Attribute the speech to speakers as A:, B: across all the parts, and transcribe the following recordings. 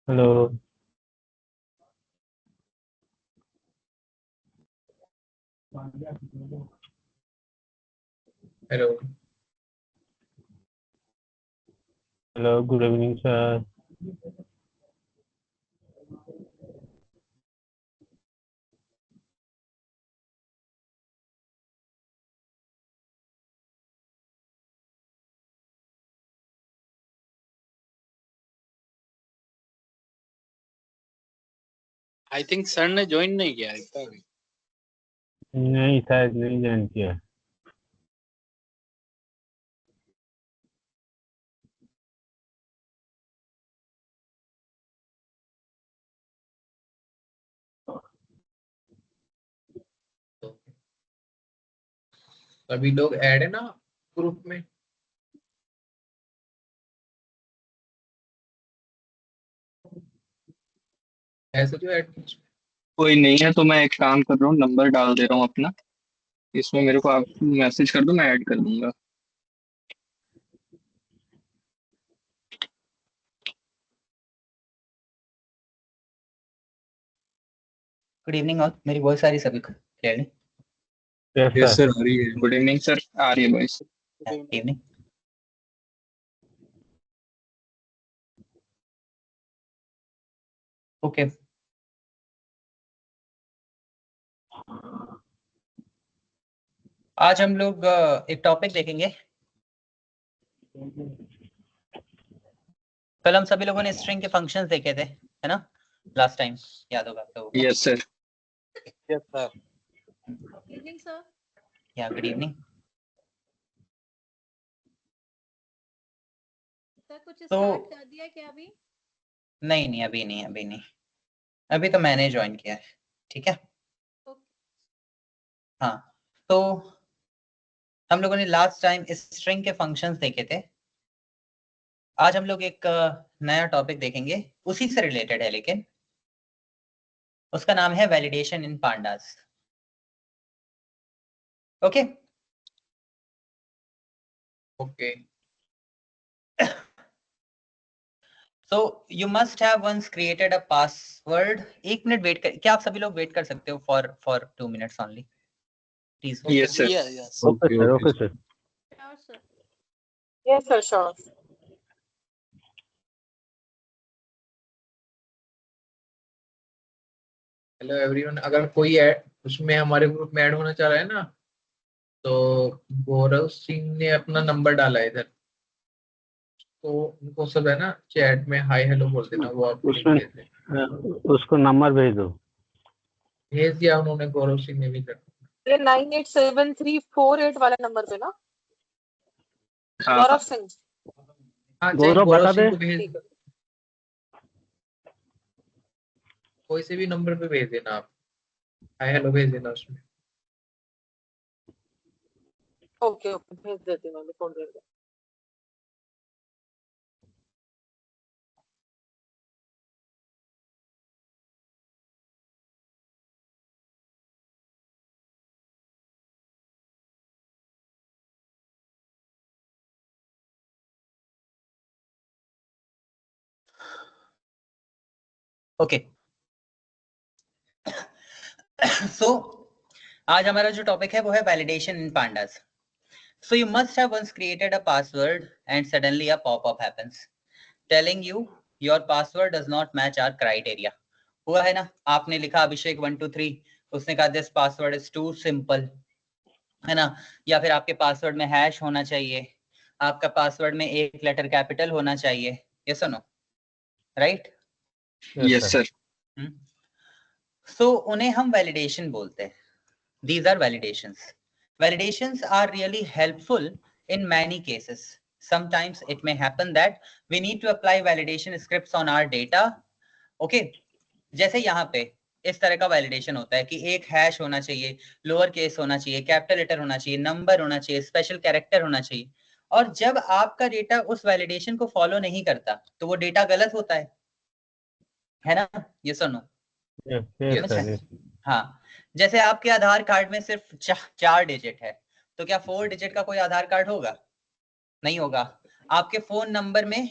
A: Hello.
B: Hello.
A: Hello, good evening sir.
C: I think sir ने join नहीं किया है।
A: नहीं, शायद नहीं ज्वाइन किया।
B: सभी लोग ऐड है ना ग्रुप में? ऐसे जो ऐड
D: कोई नहीं है तो मैं एक काम कर रहा हूँ, नंबर डाल दे रहा हूँ अपना। इसमें मेरे को आप मैसेज कर दो, मैं ऐड कर दूंगा।
E: Good evening all. मेरी वॉइस आ रही सभी को क्लियरली?
D: यस सर, आ रही है। गुड इवनिंग सर, आ रही है वॉइस।
E: Good evening. ओके, आज हम लोग एक टॉपिक देखेंगे। कल हम सभी लोगों ने स्ट्रिंग के फंक्शंस देखे थे, है ना? लास्ट टाइम याद होगा आपको?
D: Yes sir.
C: Yes sir.
F: Evening sir.
E: या गुड इवनिंग।
F: सर कुछ
E: तो
F: स्टार्ट कर दिया क्या अभी?
E: नहीं, अभी नहीं। अभी तो मैंने ज्वाइन किया है, ठीक है? हाँ, तो हम लोगों ने लास्ट टाइम स्ट्रिंग के फंक्शंस देखे थे। आज हम लोग एक नया टॉपिक देखेंगे, उसी से रिलेटेड है, लेकिन उसका नाम है validation in pandas. Okay
B: okay.
E: So you must have once created a password. एक मिनट वेट कर, क्या आप सभी लोग वेट कर सकते हो for 2 minutes only, please?
D: Yes sir.
C: Yes
A: okay sir, okay sir.
F: Sure sir.
G: Yes sir, sure.
B: Hello everyone, अगर कोई उसमें हमारे ग्रुप में ऐड होना चाह रहा है ना, तो गौरव सिंह ने अपना नंबर डाला है इधर, तो उनको सब है ना चैट में हाय हेलो बोल देना, वो आपको लिख
A: उसमें
B: देते।
A: उसको नंबर भेज दो।
B: भेज दिया उन्होंने, गौरव सिंह ने भी कर।
G: ये 987348 वाला नंबर पे ना?
D: हाँ
G: गौरव सिंह।
B: हाँ, चाहे
A: गौरव
B: गौरव
A: बता
B: सिंह
A: दे।
B: को भेज, कोई से भी नंबर पे भेज देना आप, हाय हेलो भेज देना उसमें।
G: ओके ओके, भेज देती हूँ मैं, फोन भेज दे।
E: ओके सो आज हमारा जो टॉपिक है वो है validation in pandas. So you must have once created a password and suddenly a pop-up happens telling you your password does not match our criteria. हुआ है ना? आपने लिखा अभिषेक 123, उसने कहा this password is too simple, है ना? या फिर आपके पासवर्ड में हैश होना चाहिए, आपका पासवर्ड में एक लेटर कैपिटल होना चाहिए। यस और no? Right?
D: Yes sir.
E: So उन्हें हम वैलिडेशन बोलते हैं। These are validations. Validations are really helpful in many cases. Sometimes it may happen that we need to apply validation scripts on our data. Okay, जैसे यहाँ पे इस तरह का वैलिडेशन होता है कि एक हैश होना चाहिए, लोअर केस होना चाहिए, कैपिटल लेटर होना चाहिए, नंबर होना चाहिए, स्पेशल कैरेक्टर होना चाहिए। और जब आपका डेटा उस वैलिडेशन को फॉलो नहीं करता तो वो डेटा गलत होता है ना? ये सुनो।
A: Yes sir.
E: हाँ, जैसे आपके आधार कार्ड में सिर्फ 4 डिजिट है, तो क्या 4 डिजिट का कोई आधार कार्ड होगा? नहीं होगा। आपके फोन नंबर में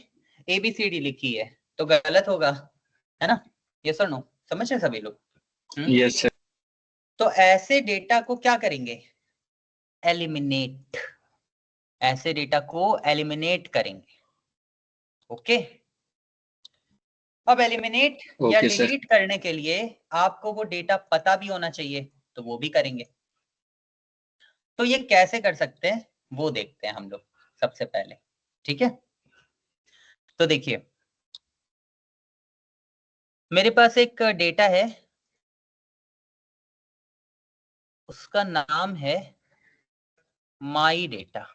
E: ABCD लिखी है तो गलत होगा? है ना? यस और नो? समझ रहे सभी लोग?
D: Yes sir.
E: तो ऐसे डेटा को क्या करेंगे? एलिमिनेट। ऐसे डेटा को एलिमिनेट करेंगे। ओके। अब एलिमिनेट या
D: ओके सर।
E: डिलीट करने के लिए आपको वो डेटा पता भी होना चाहिए, तो वो भी करेंगे। तो ये कैसे कर सकते हैं वो देखते हैं हम लोग सबसे पहले। ठीक है, तो देखिए मेरे पास एक डेटा है, उसका नाम है माई डेटा।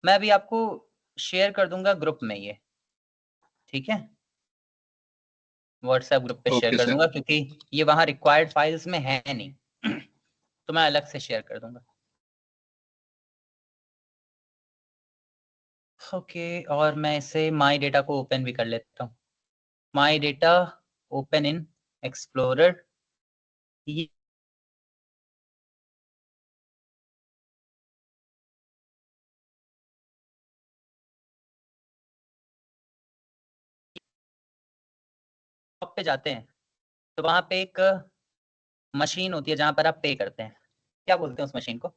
E: मैं अभी आपको शेयर कर दूंगा ग्रुप में ये, ठीक है, व्हाट्सएप ग्रुप पे शेयर
D: ओके
E: कर
D: सर।
E: दूंगा, क्योंकि ये वहां रिक्वायर्ड फाइल्स में है नहीं तो मैं अलग से शेयर कर दूंगा। ओके, और मैं इसे माई डेटा को ओपन भी कर लेता हूँ। My data open in explorer. पे जाते हैं तो वहां पे एक मशीन होती है जहां पर आप पे करते हैं। क्या बोलते हैं उस मशीन को?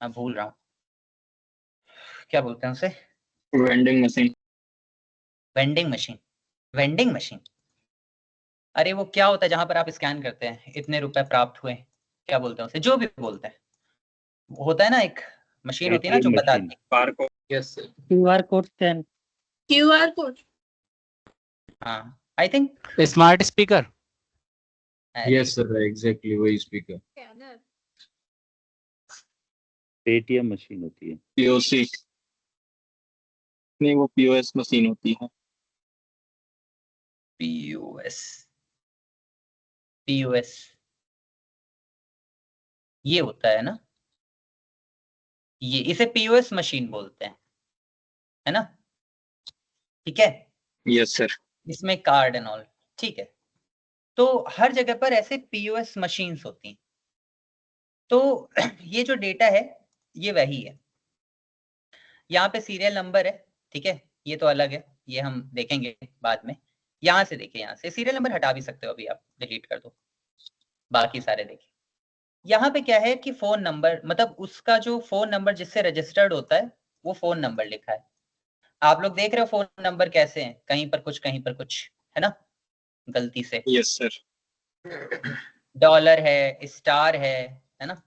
E: मैं भूल रहा हूँ, क्या बोलते हैं उसे?
D: Vending machine.
E: Vending machine. Vending machine. अरे वो क्या होता है जहां पर आप स्कैन करते हैं, इतने रुपए प्राप्त हुए, क्या बोलते हैं उसे? जो भी बोलते हैं, वो होता है ना, एक मशीन होती है ना जो बताती है।
D: Barcode.
B: Yes sir.
H: QR code scan.
G: QR code.
E: हाँ, I think
C: smart speaker.
I: Yes sir, exactly वही स्पीकर।
F: क्या अदर?
A: पेटीएम मशीन होती है।
D: पीओसी नहीं, वो पीओएस मशीन होती है।
E: पीओएस। पीओएस ये होता है ना, ये इसे पीओएस मशीन बोलते हैं, है ना? ठीक है,
D: यस सर।
E: इसमें कार्ड एंड ऑल, ठीक है। तो हर जगह पर ऐसे पीओएस मशीन्स होती हैं। तो ये जो डेटा है ये वही है। यहाँ पे सीरियल नंबर है, ठीक है, ये तो अलग है, ये हम देखेंगे बाद में। यहाँ से देखिए, यहाँ से सीरियल नंबर हटा भी सकते हो, अभी आप डिलीट कर दो, बाकी सारे देखिए। यहाँ पे क्या है कि फोन नंबर, मतलब उसका जो फोन नंबर जिससे रजिस्टर्ड होता है वो फोन नंबर लिखा है। आप लोग देख रहे हो फोन नंबर कैसे हैं, कहीं पर कुछ कहीं पर कुछ, है ना, गलती से
D: यस सर।
E: डॉलर है, स्टार है ना।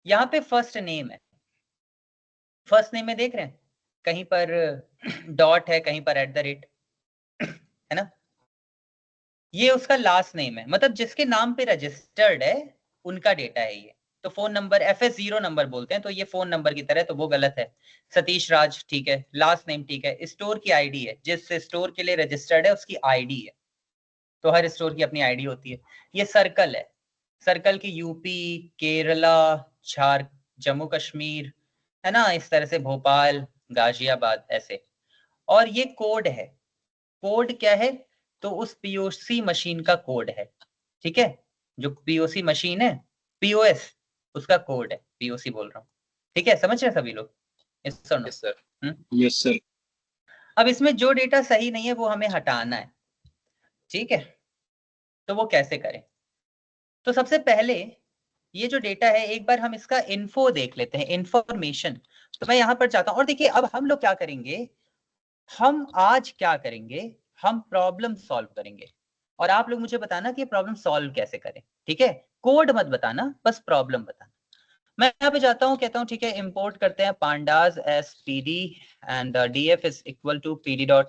E: यहाँ पे फर्स्ट नेम है, फर्स्ट नेम में देख रहे हैं कहीं पर डॉट है, कहीं पर @ है ना। ये उसका लास्ट नेम है, मतलब जिसके नाम पे रजिस्टर्ड है उनका डेटा है ये। तो फोन नंबर FS0 नंबर बोलते हैं, तो ये फोन नंबर की तरह, तो वो गलत है। सतीश राज ठीक है, लास्ट नेम ठीक है। स्टोर की आईडी है, जिस स्टोर के लिए रजिस्टर्ड है उसकी आईडी है, तो हर स्टोर की अपनी आईडी होती है। ये सर्कल है, सर्कल की यूपी, केरला, जम्मू कश्मीर, है ना, इस तरह से भोपाल, गाजियाबाद ऐसे। और ये कोड है, कोड क्या है? तो उस पीओसी मशीन का कोड है, ठीक है, जो पीओसी मशीन है, पीओएस उसका कोड है, पीओसी बोल रहा हूँ, ठीक है, समझ रहे सभी लोग? Yes sir, no?
B: Yes sir.
D: Yes sir.
E: अब इसमें जो डेटा सही नहीं है वो हमें हटाना है, ठीक है। तो वो कैसे करें? तो सबसे पहले ये जो डेटा है एक बार हम इसका इन्फो देख लेते हैं, इंफॉर्मेशन। तो मैं यहाँ पर चाहता हूँ, और देखिए अब हम लोग क्या करेंगे, हम आज क्या करेंगे, हम प्रॉब्लम सॉल्व करेंगे। और आप लोग मुझे बताना कि प्रॉब्लम सॉल्व कैसे करें, ठीक है? कोड मत बताना, बस प्रॉब्लम बताना। मैं यहाँ पे जाता हूँ, कहता हूँ ठीक है, इंपोर्ट करते हैं pandas as pd and df is equal to pd.read_csv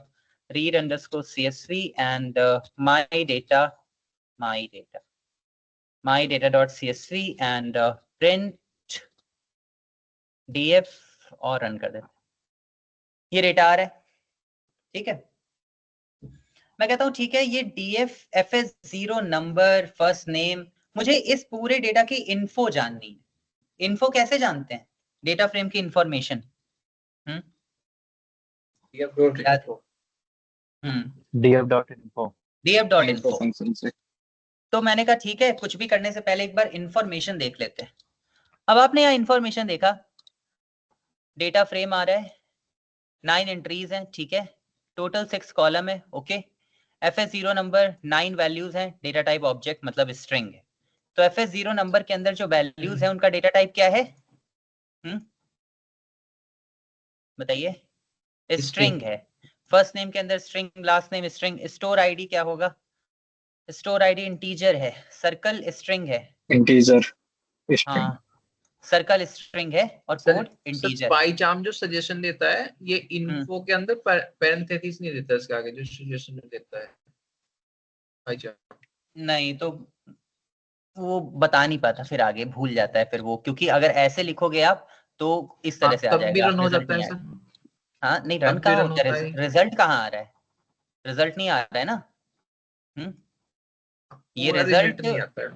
E: and my data.csv and print df और रन कर देते हैं। ये डेटा आ रहा है, ठीक है। मैं कहता हूँ ठीक है, ये df fs0 number, first name, मुझे इस पूरे डेटा की इन्फो जाननी है। इन्फो कैसे जानते हैं? डेटा फ्रेम की इंफॉर्मेशन।
A: df.info।
E: df.info।
D: फंक्शन से।
E: तो मैंने कहा ठीक है, कुछ भी करने से पहले एक बार इंफॉर्मेशन देख लेते हैं। अब आपने यहाँ इंफॉर्मेशन देखा, डेटा फ्रेम आ रहा है, 9 एंट्रीज हैं, ठीक है, टोटल 6 कॉलम है, ओके। fs0 नंबर 9 वैल्यूज हैं, डेटा टाइप ऑब्जेक्ट मतलब स्ट्रिंग है। तो fs0 नंबर के अंदर जो वैल्यूज है उनका डेटा टाइप क्या है? बताइए। स्ट्रिंग है। फर्स्ट नेम के अंदर string, last name string. Store ID क्या होगा? स्टोर आईडी इंटीजर है। सर्कल स्ट्रिंग है।
D: Integer string.
E: हाँ, सर्कल स्ट्रिंग है और कोड इंटीजर।
B: पाइचार्म जो सजेशन देता है ये इन्फो के अंदर पैरेंथेसिस नहीं देता, इसके आगे जो सजेशन देता है पाइचार्म।
E: नहीं तो वो बता नहीं पाता, फिर आगे भूल जाता है फिर वो, क्योंकि अगर ऐसे लिखोगे आप तो इस तरह से आ
B: तब भी
E: जाएगा,
B: रन हो
E: रिजल्ट
B: जाता है
E: नहीं
B: सर।
E: आएगा। हाँ नहीं, रन
B: तब भी
E: कहाँ
B: रन
E: होता
B: होता
E: है,
B: है।
E: रिजल्ट कहाँ आ रहा है? रिजल्ट नहीं आ रहा है ना। ये
B: पूरा
E: रिजल्ट
B: नहीं आता है।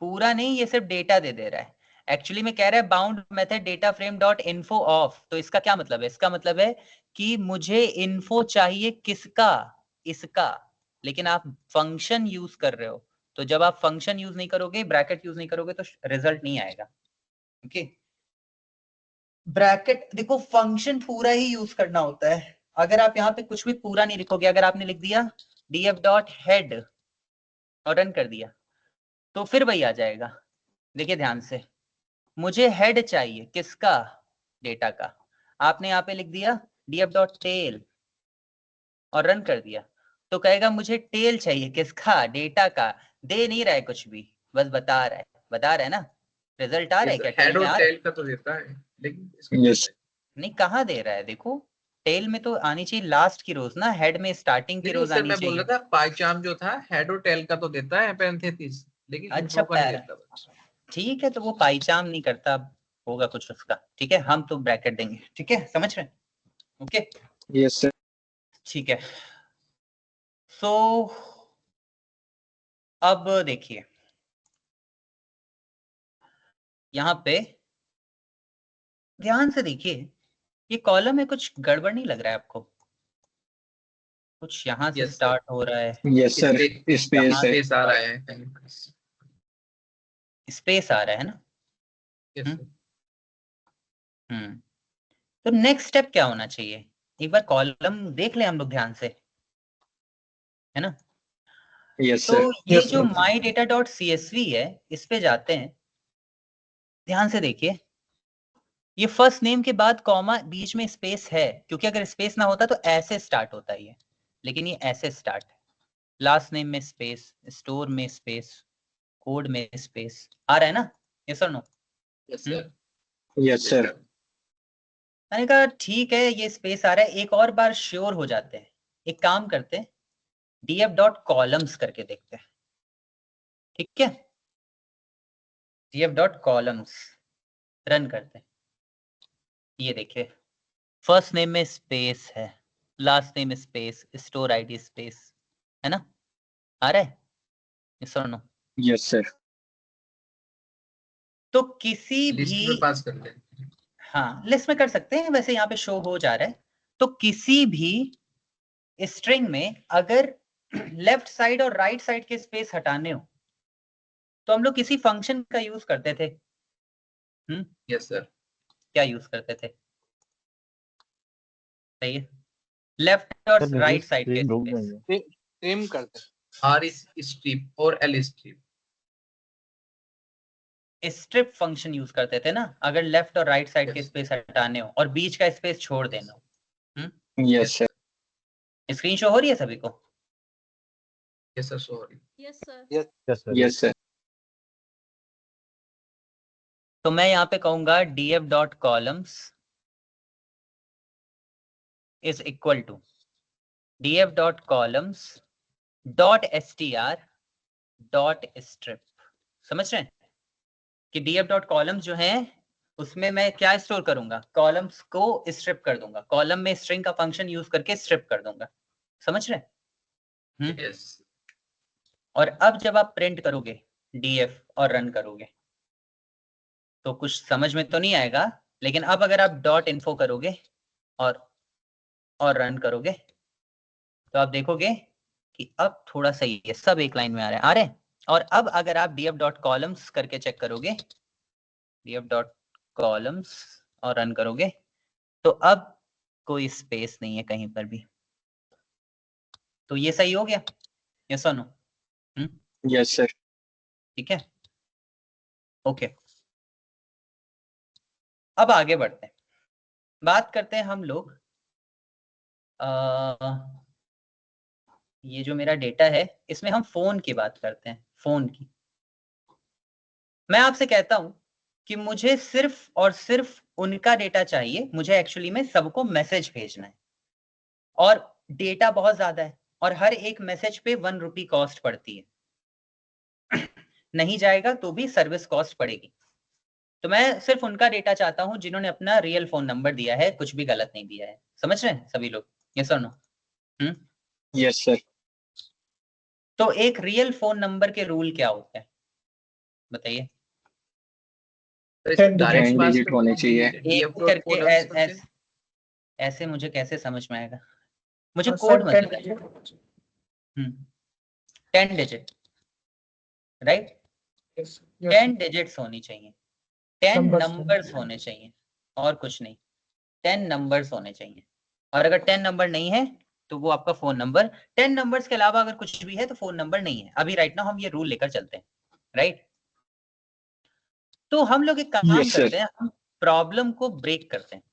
E: पूरा नहीं, ये सिर्फ डेटा दे रहा है। एक्चुअली में कह रहा है bound method data frame dot info of. तो इसका क्या मतलब है? इसका मतलब है कि मुझे इन्फो चाहिए किसका? इसका। लेकिन आप फंक्शन यूज कर रहे हो, तो जब आप फंक्शन यूज नहीं करोगे, ब्रैकेट यूज नहीं करोगे, तो रिजल्ट नहीं आएगा। ओके, ब्रैकेट देखो, फंक्शन पूरा ही यूज करना होता है। अगर आप यहाँ पे कुछ भी पूरा नहीं लिखोगे, अगर आपने लिख दिया df डॉट हेड और रन कर दिया, तो फिर वही आ जाएगा। देखिए ध्यान से, मुझे हेड चाहिए किसका? डेटा का। आपने यहाँ पे लिख दिया df डॉट टेल और रन कर दिया, तो कहेगा मुझे टेल चाहिए किसका? डेटा का। दे नहीं रहा है कुछ भी, बस बता रहा है ना। रिजल्ट आ रहा है क्या? टेल
B: हेड
E: में
B: और
E: आ रहा है?
B: टेल का तो देता है, लेकिन
D: यस
E: नहीं, कहाँ दे रहा है? देखो, टेल में तो आनी चाहिए लास्ट की रोज ना, हेड में स्टार्टिंग की रोज
B: सर
E: आनी
B: मैं बोल
E: चाहिए।
B: रहा था पाइचार्म जो था हेड और टेल का तो देता है पैरेंथेसिस, लेकिन
E: अच्छा
B: इन्फो का नहीं
E: पैरा,
B: देता बस।
E: ठीक है, तो वो पाइचाम नहीं करता होगा कुछ उसका। ठीक है, हम तो ब्रैकेट देंगे। ठीक है, समझ रहे हैं? Okay,
D: yes sir.
E: ठीक है। सो अब देखिए यहाँ पे ध्यान से देखिए, ये कॉलम में कुछ गड़बड़ नहीं लग रहा है आपको? कुछ यहाँ से
B: Yes, sir.
E: स्टार्ट हो रहा है,
D: यस सर, स्पेस है।
B: स्पेस आ रहा है कहीं।
E: स्पेस आ रहा है ना।
B: Yes, sir.
E: तो नेक्स्ट स्टेप क्या होना चाहिए? एक बार कॉलम देख ले हम लोग ध्यान से, है ना।
D: यस
E: तो
D: सर।
E: ये जो my data डॉट csv है, इस पे जाते हैं। ध्यान से देखिए, ये फर्स्ट नेम के बाद कॉमा, बीच में स्पेस है, क्योंकि अगर स्पेस ना होता तो ऐसे स्टार्ट होता है ये, लेकिन ये ऐसे स्टार्ट है। लास्ट नेम में स्पेस, स्टोर में स्पेस, कोड में स्पेस आ रहा है ना। यस और no?
B: Yes, sir.
D: Yes sir.
E: मैंने कहा ठीक है, ये स्पेस आ रहा है, एक और बार श्योर हो जाते हैं। एक काम करते हैं, df डॉट कॉलम्स करके देखते हैं। ठीक है, df डॉट कॉलम्स रन करते हैं। ये देखिए, फर्स्ट नेम में स्पेस है, last name space, store ID space, है ना। आ रहा है? यस और नो?
D: Yes sir.
E: तो किसी
B: लिस्ट
E: भी,
B: में पास कर ले।
E: हाँ लिस्ट में कर सकते हैं, वैसे यहाँ पे शो हो जा रहा है। तो किसी भी स्ट्रिंग में अगर लेफ्ट साइड और राइट साइड के स्पेस हटाने हो, तो हम लोग किसी फंक्शन का यूज करते थे।
B: Yes, sir.
E: क्या यूज करते थे? सही है, लेफ्ट और राइट साइड के स्पेस।
C: ट्रिम करते
B: R is strip और L is strip.
E: Strip function use करते थे ना, अगर लेफ्ट और राइट साइड के
B: Yes.
E: स्पेस हटाने हो और बीच का स्पेस छोड़ देना हो।
D: Yes sir.
E: स्क्रीन शो हो रही है सभी को?
B: Yes, sir. Sorry.
F: Yes, sir.
D: Yes sir.
E: तो मैं यहाँ पे कहूंगा df dot columns is equal to df dot columns dot str dot strip. समझ रहे हैं कि df डॉट कॉलम्स जो है उसमें मैं क्या स्टोर करूंगा? कॉलम्स को स्ट्रिप कर दूंगा, कॉलम में स्ट्रिंग का फंक्शन यूज करके स्ट्रिप कर दूंगा। समझ रहे हैं?
B: Yes.
E: और अब जब आप प्रिंट करोगे df और रन करोगे, तो कुछ समझ में तो नहीं आएगा, लेकिन अब अगर आप डॉट इन्फो करोगे और रन करोगे, तो आप देखोगे कि अब थोड़ा सही है, सब एक लाइन में आ रहे हैं। और अब अगर आप df डॉट कॉलम्स करके चेक करोगे, df डॉट कॉलम्स और रन करोगे, तो अब कोई स्पेस नहीं है कहीं पर भी। तो ये सही हो गया, यस और नो?
D: Yes sir.
E: ठीक है, ओके। अब आगे बढ़ते हैं, बात करते हैं हम लोग ये जो मेरा डेटा है इसमें हम फोन की बात करते हैं, फोन की। मैं आपसे कहता हूं कि मुझे सिर्फ और सिर्फ उनका डेटा चाहिए, मुझे एक्चुअली में सबको मैसेज भेजना है और डेटा बहुत ज्यादा है और हर एक मैसेज पे 1 रुपी कॉस्ट पड़ती है नहीं जाएगा तो भी सर्विस कॉस्ट पड़ेगी। तो मैं सिर्फ उनका डेटा चाहता हूं जिन्होंने अपना रियल फोन नंबर दिया है, कुछ भी गलत नहीं दिया है। समझ रहे हैं सभी लोग, यस और नो?
D: Yes sir.
E: तो एक रियल फोन नंबर के रूल क्या होते हैं बताइए?
B: 10
D: digit होने चाहिए।
E: एक करके ऐसे मुझे कैसे समझ में आएगा? मुझे कोड मत बताइए। 10 डिजिट, राइट? 10 डिजिट्स होनी चाहिए, 10 नंबर्स होने चाहिए और कुछ नहीं, 10 नंबर्स होने चाहिए। और अगर 10 नंबर नहीं है तो वो आपका फोन नंबर, 10 नंबर्स के अलावा अगर कुछ भी है तो फोन नंबर नहीं है। अभी राइट नाउ हम ये रूल लेकर चलते हैं, राइट? तो हम लोग एक काम
D: Yes, sir.
E: करते हैं, हम प्रॉब्लम को ब्रेक करते हैं,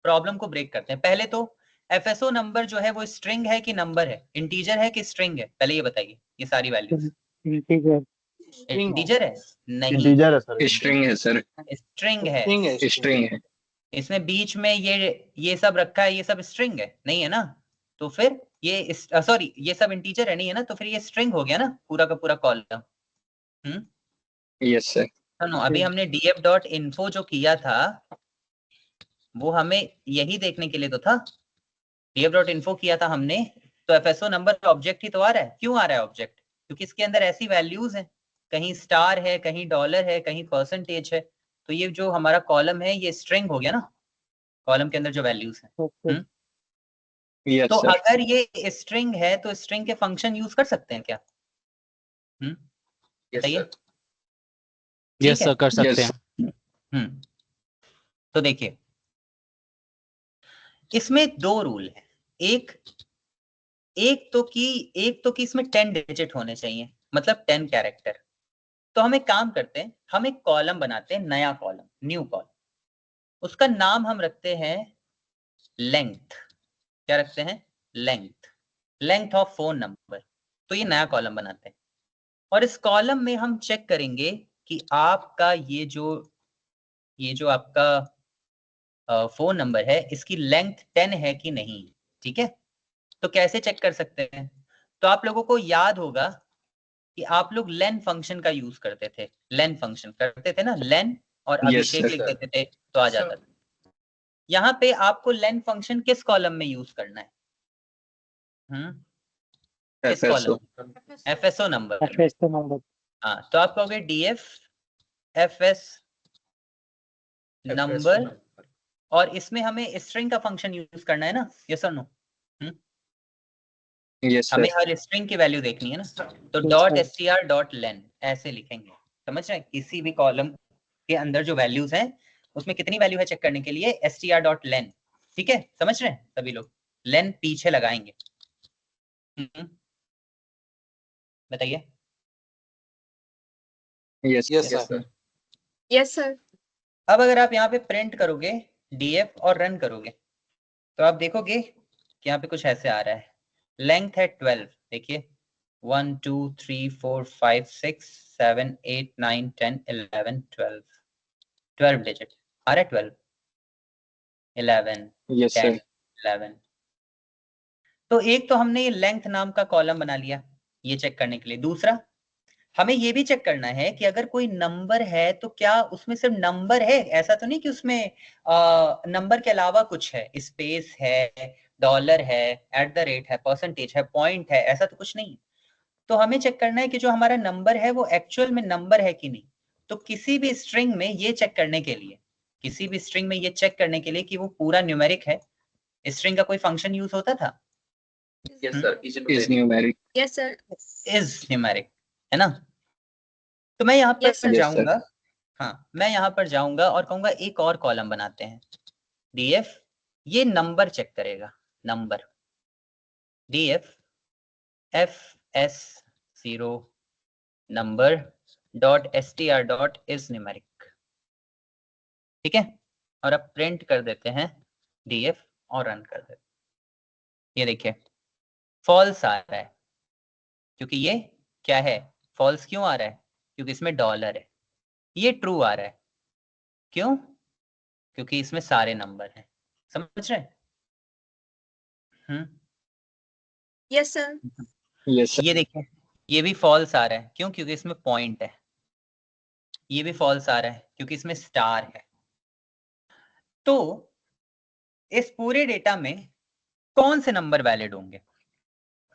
E: प्रॉब्लम को ब्रेक करते हैं। पहले तो एफएसओ नंबर जो है वो स्ट्रिंग है कि नंबर है, इंटीजर है कि स्ट्रिंग है, पहले ये बताइए। ये सारी वैल्यूज इंटीजर है? नहीं,
A: इंटीजर है सर।
D: स्ट्रिंग है सर।
E: स्ट्रिंग है।
D: स्ट्रिंग है।
E: इसमें बीच में ये सब रखा है, ये सब स्ट्रिंग है नहीं है ना? तो फिर ये सॉरी ये सब इंटीजर है नहीं है ना? तो फिर ये स्ट्रिंग हो गया ना पूरा का पूरा कॉलम।
D: Yes sir.
E: सुनो, अभी हमने df.info जो किया था वो हमें यही देखने के लिए तो था। df.info किया था हमने, तो एफएसओ नंबर ऑब्जेक्ट ही तो आ रहा है। क्यों आ रहा है ऑब्जेक्ट? क्योंकि इसके अंदर ऐसी वैल्यूज हैं, कहीं स्टार है, कहीं डॉलर है, कहीं परसेंटेज है। तो ये जो हमारा कॉलम है ये स्ट्रिंग हो गया ना, कॉलम के अंदर जो वैल्यूज है।
D: यस
E: तो
D: सर।
E: अगर ये स्ट्रिंग है तो स्ट्रिंग के फंक्शन यूज कर सकते हैं क्या? बताइए।
H: यस सर, कर सकते हैं।
E: तो देखिए इसमें दो रूल है। एक तो कि इसमें 10 डिजिट होने चाहिए, मतलब 10 कैरेक्टर। तो हम एक काम करते हैं, हम एक कॉलम बनाते हैं, नया कॉलम, न्यू कॉलम। उसका नाम हम रखते हैं लेंथ। क्या रखते हैं? Length of phone number. तो ये नया कॉलम बनाते हैं और इस कॉलम में हम चेक करेंगे कि आपका ये जो आपका फोन नंबर है इसकी लेंथ 10 है कि नहीं। ठीक है, तो कैसे चेक कर सकते हैं? तो आप लोगों को याद होगा कि आप लोग लेन फंक्शन का यूज करते थे, लेन फंक्शन करते थे ना, लेन और अभिषेक लिख देते थे तो आ जाता था। यहाँ पे आपको लेन फंक्शन किस कॉलम में यूज करना है? किस कॉलम? FSO number. हाँ, तो आप कहोगे डीएफ एफएस नंबर और इसमें हमें स्ट्रिंग का फंक्शन यूज करना है ना, यस और नो?
D: यस
E: हमें
D: सर।
E: हर स्ट्रिंग की वैल्यू देखनी है ना, तो .str.len ऐसे लिखेंगे। समझ रहे हैं? किसी भी कॉलम के अंदर जो वैल्यूज हैं उसमें कितनी वैल्यू है चेक करने के लिए str.len। ठीक है, समझ रहे हैं सभी लोग? लेन पीछे लगाएंगे। बताइए।
D: Yes
C: sir.
G: Yes sir.
E: अब अगर आप यहाँ पे प्रिंट करोगे df और रन करोगे तो आप देखोगे कि यहाँ पे कुछ ऐसे आ रहा है। लेंथ है 12, देखिए 1 2 3 4 5 6 7 8 9 10 11 12 डिजिट आ रहा है। 12 11
D: यस
E: 10
D: सर।
E: 11। तो एक तो हमने ये लेंथ नाम का कॉलम बना लिया ये चेक करने के लिए। दूसरा हमें ये भी चेक करना है कि अगर कोई नंबर है तो क्या उसमें सिर्फ नंबर है, ऐसा तो नहीं कि उसमें नंबर के अलावा कुछ है, स्पेस है, डॉलर है, @ है, परसेंटेज है, पॉइंट है, ऐसा तो कुछ नहीं। तो हमें चेक करना है कि जो हमारा नंबर है वो एक्चुअल में नंबर है कि नहीं। तो किसी भी स्ट्रिंग में ये चेक करने के लिए, कि वो पूरा न्यूमेरिक है, स्ट्रिंग का कोई फंक्शन यूज होता था?
B: Yes sir,
D: is numeric.
G: Yes sir.
E: Is numeric है ना? तो मैं यहाँ
G: Yes,
E: पर
G: sir.
E: जाऊंगा, हाँ मैं यहाँ पर जाऊंगा और कहूंगा एक और कॉलम बनाते हैं df। ये नंबर चेक करेगा, number df fs0 number dot str dot is numeric, ठीक है। और अब प्रिंट कर देते हैं df और रन कर देते हैं। ये देखिए फॉल्स आ रहा है, क्योंकि ये क्या है, फॉल्स क्यों आ रहा है, क्योंकि इसमें डॉलर है। ये ट्रू आ रहा है, क्यों, क्योंकि इसमें सारे नंबर हैं। समझ रहे हैं?
G: Yes sir.
D: यस
E: ये देखिए ये भी फॉल्स आ रहा है, क्यों, क्योंकि इसमें पॉइंट है। ये भी फॉल्स आ रहा है क्योंकि इसमें स्टार है। तो इस पूरे डेटा में कौन से नंबर वैलिड होंगे,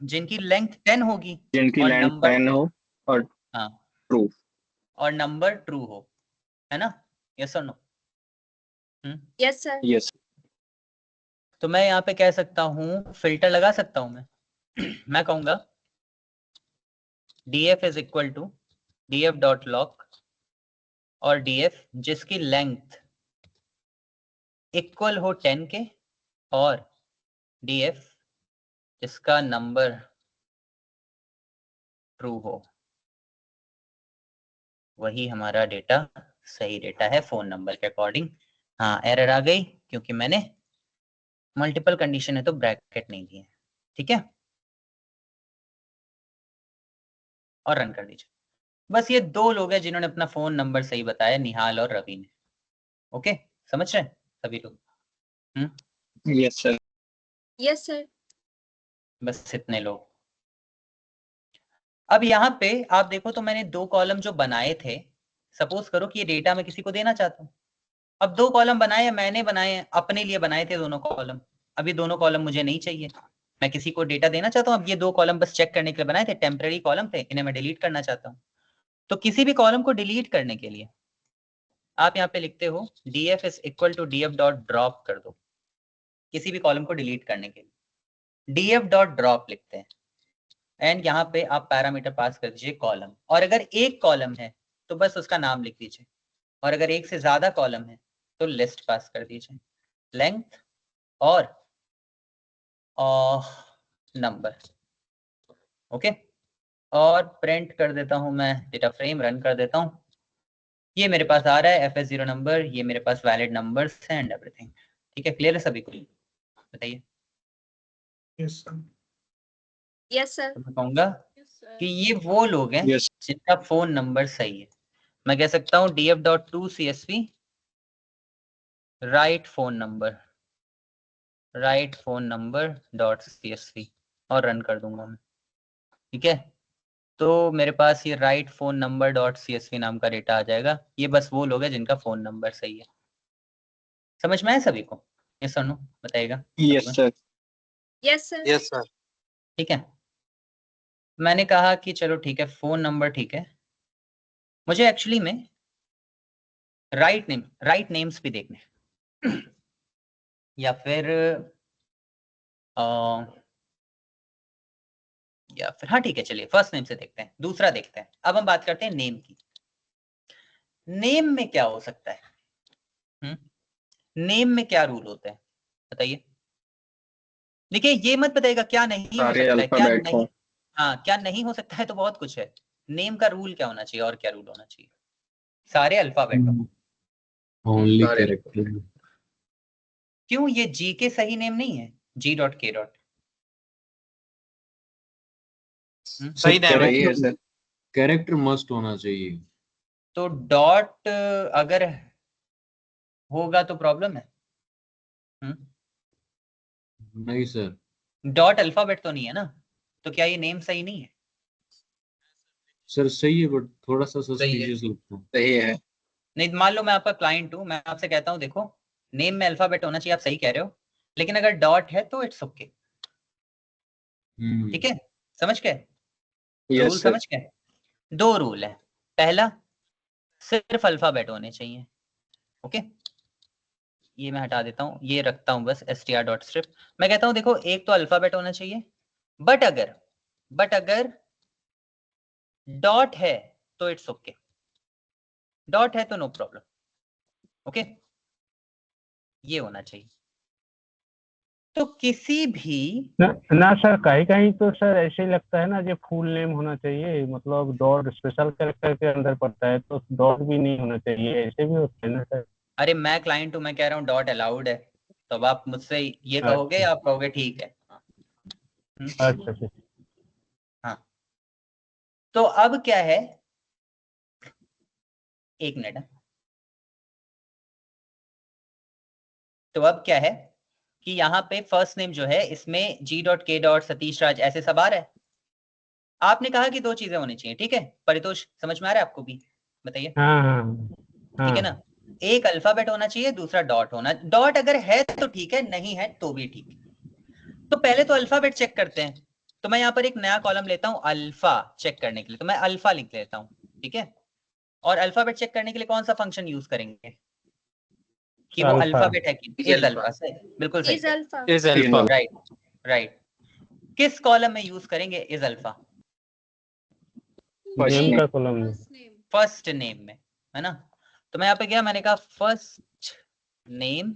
E: जिनकी लेंथ 10 होगी
D: जिनकी
E: और
D: लेंथ
E: नंबर
D: 10 हो और
E: हाँ
D: ट्रू,
E: और नंबर ट्रू हो, है ना। यस और नो?
G: Yes sir.
D: यस
E: तो मैं यहाँ पे कह सकता हूँ, फिल्टर लगा सकता हूँ मैं मैं कहूंगा df is equal to df dot loc और df जिसकी लेंथ इक्वल हो 10 के और df जिसका नंबर ट्रू हो, वही हमारा डेटा सही डेटा है फोन नंबर के अकॉर्डिंग। हाँ एरर आ गई क्योंकि मैंने मल्टीपल कंडीशन है तो ब्रैकेट नहीं दिए, ठीक है। और रन कर दीजिए। बस ये 2 लोग हैं जिन्होंने अपना फोन नंबर सही बताया, निहाल और रवि ने। ओके, समझ रहे हैं सभी लोग?
D: Yes sir.
G: Yes sir.
E: बस इतने लोग। अब यहाँ पे आप देखो तो मैंने 2 कॉलम जो बनाए थे, सपोज करो कि ये डेटा मैं किसी को देना चाहता हूँ। अब 2 कॉलम बनाए, मैंने बनाए, अपने लिए बनाए थे दोनों कॉलम। अब ये दोनों कॉलम मुझे नहीं चाहिए, मैं किसी को डेटा देना चाहता हूँ। अब ये 2 कॉलम बस चेक करने के लिए बनाए थे, टेम्पररी कॉलम थे, इन्हें मैं डिलीट करना चाहता हूँ। तो किसी भी कॉलम को डिलीट करने के लिए आप यहाँ पे लिखते हो df is equal to df dot drop कर दो। किसी भी कॉलम को डिलीट करने के लिए df डॉट ड्रॉप लिखते हैं एंड यहाँ पे आप पैरामीटर पास कर दीजिए कॉलम। और अगर एक कॉलम है तो बस उसका नाम लिख दीजिए, और अगर एक से ज्यादा कॉलम है तो लिस्ट पास कर दीजिए, लेंथ और नंबर। ओके, और प्रिंट कर देता हूं मैं डेटा फ्रेम, रन कर देता हूं। ये मेरे पास आ रहा है fs0 नंबर, ये मेरे पास वैलिड नंबर्स हैं एंड एवरीथिंग। ठीक है, क्लियर है सभी को? बताइए।
B: Yes sir.
G: Yes sir.
E: तो मैं कहूंगा
F: Yes, sir.
E: कि ये वो लोग हैं
D: यस
E: जिनका फोन नंबर सही है। मैं कह सकता हूँ df.toCSV right phone number dot CSV और रन कर दूंगा मैं। ठीक है, तो मेरे पास ये right phone number dot CSV नाम का डेटा आ जाएगा। ये बस वो लोग हैं जिनका फोन नंबर सही है। समझ में आया सभी को? यस और नो बताइएगा।
D: Yes sir.
G: Yes sir.
C: Yes sir.
E: ठीक है, मैंने कहा कि चलो ठीक है फोन नंबर ठीक है, मुझे एक्चुअली में राइट नेम्स भी देखने या फिर हाँ ठीक है, चलिए फर्स्ट नेम से देखते हैं, दूसरा देखते हैं। अब हम बात करते हैं नेम की। नेम में क्या हो सकता है? नेम में क्या रूल होते हैं बताइए। देखिए ये मत बताइएगा क्या नहीं हो
D: सारे
E: सकता है, क्या
D: अल्फाबेट
E: नहीं,
D: हो।
E: हाँ क्या नहीं हो सकता है तो बहुत कुछ है। नेम का रूल क्या होना चाहिए और क्या रूल होना चाहिए? सारे अल्फाबेट हो।
I: ओनली
B: सारे
I: कैरेक्टर।
E: क्यों, ये जी के सही नेम नहीं है, जी डॉट के डॉट?
C: सही नेम है।
D: सही है सर।
I: कैरेक्टर मस्ट होना चाहिए।
E: तो डॉट अगर होगा तो प्रॉब्लम है?
I: नहीं सर।
E: डॉट अल्फाबेट तो नहीं है ना, तो क्या ये नेम सही नहीं है?
I: सर सही है बट थोड़ा सा
B: सही है।
I: सस्पिशियस लगता है।
D: सही है।
E: नहीं मान लो मैं आपका क्लाइंट हूं, मैं आपसे कहता हूं देखो नेम में अल्फाबेट होना चाहिए, आप सही कह रहे हो, लेकिन अगर डॉट है तो इट्स ओके। ठीक है, समझ गए रूल?
D: Yes sir.
E: समझ गए? 2 रूल है। पहला, सिर्फ अल्फाबेट होने चाहिए। ओके, ये मैं हटा देता हूं, ये रखता हूं बस str.strip। मैं कहता हूं देखो एक तो अल्फाबेट होना चाहिए, बट अगर डॉट है तो इट्स ओके, डॉट है तो नो प्रॉब्लम। ओके, ये होना चाहिए। तो किसी भी
A: ना सर, कहीं कहीं तो सर ऐसे ही लगता है ना, जो फुल नेम होना चाहिए, मतलब डॉट स्पेशल कैरेक्टर के अंदर पड़ता है तो डॉट भी नहीं होना चाहिए, ऐसे भी होता है ना सर।
E: अरे मैं क्लाइंट हूं, मैं कह रहा हूँ डॉट अलाउड है, तो अब आप मुझसे ये कहोगे
A: अच्छा
E: आप कहोगे ठीक है।
A: अच्छा अच्छा।
E: हाँ, तो अब क्या है, एक मिनट। तो अब क्या है कि यहाँ पे फर्स्ट नेम जो है इसमें G.K. सतीश राज ऐसे सब आ रहा है। आपने कहा कि 2 चीजें होनी चाहिए, ठीक है परितोष, समझ में आ रहा है आपको भी, बताइए।
A: हाँ हाँ
E: ठीक है
A: हाँ।
E: ना, एक अल्फाबेट होना चाहिए, दूसरा डॉट होना, डॉट अगर है तो ठीक है, नहीं है तो भी ठीक है। तो पहले तो अल्फाबेट चेक करते हैं, तो मैं यहाँ पर एक नया कॉलम लेता हूँ अल्फा चेक करने के लिए, तो मैं अल्फा लिख लेता हूँ, ठीक है। और अल्फाबेट चेक करने के लिए कौन सा फंक्शन यूज करेंगे कि वो
A: अल्फा।
E: अल्फाबेट है कि इज अल्फा से, बिल्कुल सही,
F: is alpha.
H: Is alpha.
E: Right right. किस कॉलम में यूज करेंगे इज अल्फा?
A: नेम
F: नेम,
A: का कॉलम में।
F: First name.
E: फर्स्ट नेम में, है ना। तो मैं यहाँ पे गया, मैंने कहा first name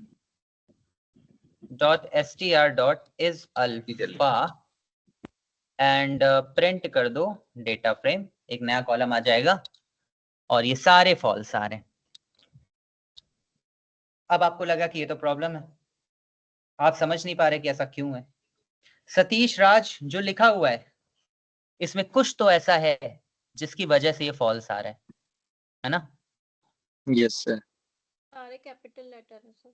E: dot str dot is alpha and print कर दो डेटा फ्रेम, एक नया कॉलम आ जाएगा और ये सारे फॉल्स आ रहे हैं। अब आपको लगा कि ये तो प्रॉब्लम है, आप समझ नहीं पा रहे कि ऐसा क्यों है। सतीश राज जो लिखा हुआ है इसमें कुछ तो ऐसा है जिसकी वजह से ये फॉल्स आ रहा है ना।
D: Yes sir.
F: सारे कैपिटल लेटर है सर।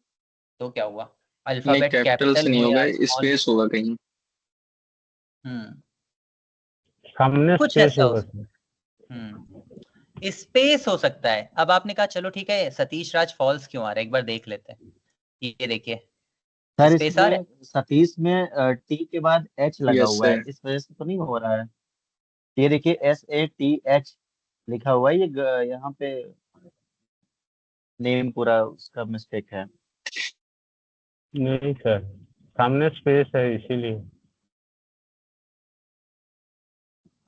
E: तो क्या हुआ,
D: नहीं,
E: अल्फाबेट
D: कैपिटल से
E: कैपिटल
D: नहीं
E: हो
D: होगा,
E: या स्मॉल,
D: स्पेस होगा कहीं।
A: सामने
E: कुछ
A: स्पेस
E: ऐसा हो
A: होगा
E: सकता
A: सर।
E: है, स्पेस हो सकता है। अब आपने कहा चलो ठीक है सतीश राज फॉल्स क्यों आ रहा है, एक बार देख लेते हैं। ये देखिए
J: सर
E: स्पेस आ रहा
J: इसमें सतीश में टी के बाद एच लगा
D: यस
J: हुआ है,
D: सर।
J: इस वजह से तो नहीं हो रहा है। ये देखिए SATH लिखा हुआ है, यहाँ पे नेम पूरा उसका मिस्टेक है।
A: नहीं सर, सामने स्पेस है इसीलिए।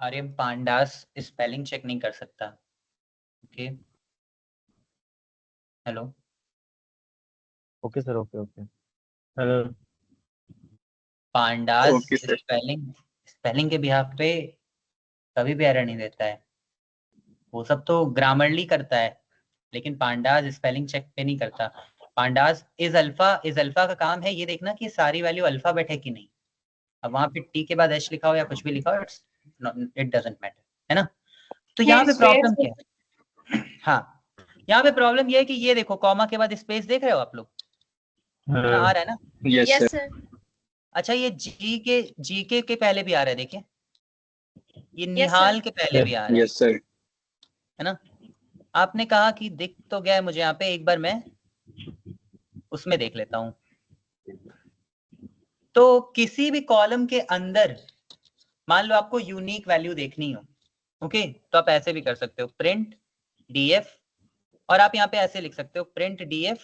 E: अरे पांडास स्पेलिंग चेक नहीं कर सकता, okay. Hello,
J: okay sir, okay okay.
A: Hello.
E: Pandas
D: okay sir.
E: Spelling, spelling के बिहाफ पे कभी भी एरर नहीं देता है, वो सब तो ग्रामरली करता है, लेकिन पांडास स्पेलिंग चेक पे नहीं करता। पांडास इज अल्फा का काम है ये देखना कि सारी वैल्यू अल्फाबेट है कि नहीं। अब वहां पे टी के बाद एच लिखा हो या कुछ भी लिखा हो, इट डजंट मैटर, है ना। तो यहाँ पे प्रॉब्लम क्या है, हाँ यहाँ पे प्रॉब्लम ये है कि ये देखो कॉमा के बाद स्पेस देख रहे हो आप लोग, है ना, आ रहा है ना।
D: Yes
F: yes
D: sir.
F: सर।
E: अच्छा ये जीके के पहले भी आ रहा है, देखिए ये
F: Yes,
E: निहाल
F: sir.
E: के पहले भी आ रहा
D: यस सर।
E: है ना। आपने कहा कि दिख तो गया है मुझे यहाँ पे, एक बार मैं उसमें देख लेता हूँ। तो किसी भी कॉलम के अंदर मान लो आपको यूनिक वैल्यू देखनी हो, ओके, तो आप ऐसे भी कर सकते हो प्रिंट df, और आप यहाँ पे ऐसे लिख सकते हो प्रिंट df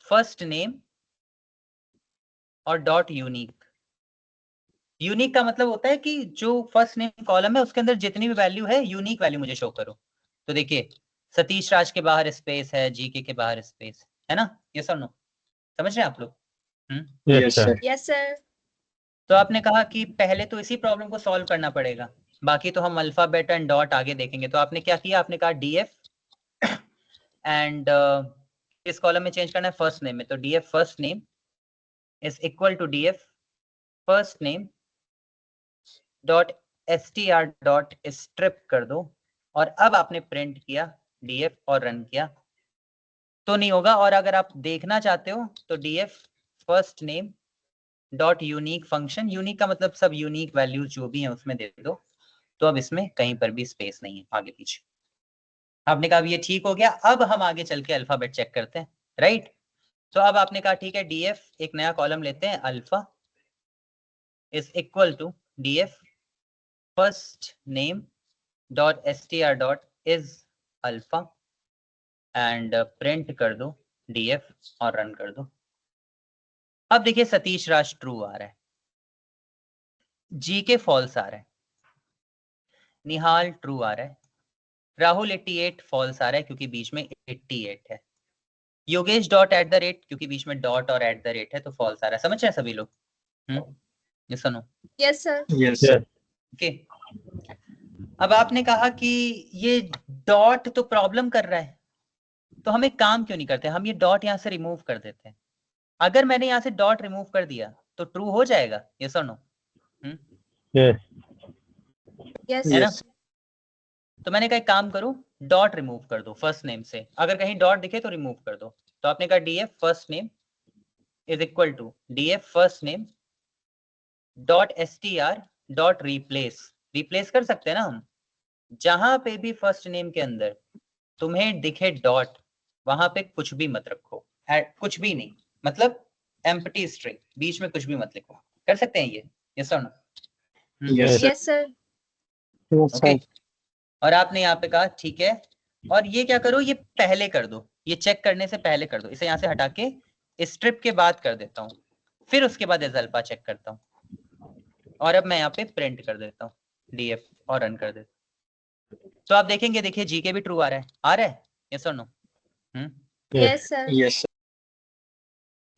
E: फर्स्ट नेम और डॉट यूनिक। यूनिक का मतलब होता है कि जो फर्स्ट नेम कॉलम है उसके अंदर जितनी भी वैल्यू है यूनिक वैल्यू मुझे शो करो। तो देखिए सतीश राज के बाहर स्पेस है, जीके के बाहर स्पेस है ना, ये सब नो समझ रहे हैं आप लोग।
A: Yes
D: yes
A: sir.
D: Sir.
F: Yes sir.
E: तो आपने कहा कि पहले तो इसी प्रॉब्लम को सॉल्व करना पड़ेगा, बाकी तो हम अल्फाबेट एंड डॉट आगे देखेंगे। तो आपने क्या किया, आपने कहा df एंड इस कॉलम में चेंज करना है फर्स्ट नेम में, तो df first name is equal to df first name dot str dot strip कर दो, और अब आपने प्रिंट किया df और रन किया तो नहीं होगा। और अगर आप देखना चाहते हो तो df first name dot unique function, unique का मतलब सब यूनिक वैल्यूज जो भी हैं उसमें दे दो। तो अब इसमें कहीं पर भी स्पेस नहीं है आगे पीछे। आपने कहा ये ठीक हो गया, अब हम आगे चल के अल्फाबेट चेक करते हैं, राइट। तो अब आपने कहा ठीक है df एक नया कॉलम लेते हैं, alpha is equal to df first name dot str dot is alpha and print कर दो df और रन कर दो। अब देखिए सतीश राज ट्रू आ रहा है, जी के फॉल्स आ रहा है, निहाल ट्रू आ रहा है, राहुल 88 फॉल्स आ रहा है क्योंकि बीच में 88 है। Yogesh dot at the rate, क्योंकि बीच में डॉट और एट द रेट है तो फॉल्स आ रहा है। समझ रहे हैं सभी लोग? ये सुनो।
F: Yes sir.
D: Yes sir.
E: Okay, अब आपने कहा कि ये डॉट तो प्रॉब्लम कर रहा है, तो हम एक काम क्यों नहीं करते, हम ये डॉट यहाँ से रिमूव कर देते हैं। अगर मैंने यहाँ से डॉट रिमूव कर दिया तो ट्रू हो जाएगा, यस और नो?
F: यस
E: है ना? तो मैंने कहा एक काम करो, डॉट रिमूव कर दो फर्स्ट नेम से, अगर कहीं डॉट दिखे तो रिमूव कर दो। तो आपने कहा DF first name is equal to DF first name dot STR dot replace. Replace कर सकते हैं ना हम, जहां पे भी फर्स्ट नेम के अंदर तुम्हें दिखे डॉट वहां पे कुछ भी मत रखो, कुछ भी नहीं, मतलब एम्प्टी स्ट्रिंग, बीच में कुछ भी मत लिखो। कर सकते हैं ये, यस और नो?
F: Yes sir.
E: ओके, और आपने यहाँ पे कहा ठीक है, और ये क्या करो, ये पहले कर दो, ये चेक करने से पहले कर दो। इसे यहाँ से हटा के स्ट्रिप के बाद कर देता हूँ, फिर उसके बाद एज अल्फा चेक करता हूँ, और अब मैं यहाँ पे प्रिंट कर देता हूँ डीएफ और रन कर देता हूँ। तो आप देखेंगे, देखिए जीके भी ट्रू आ रहा है, यस और नो?
F: Yes sir.
D: यस।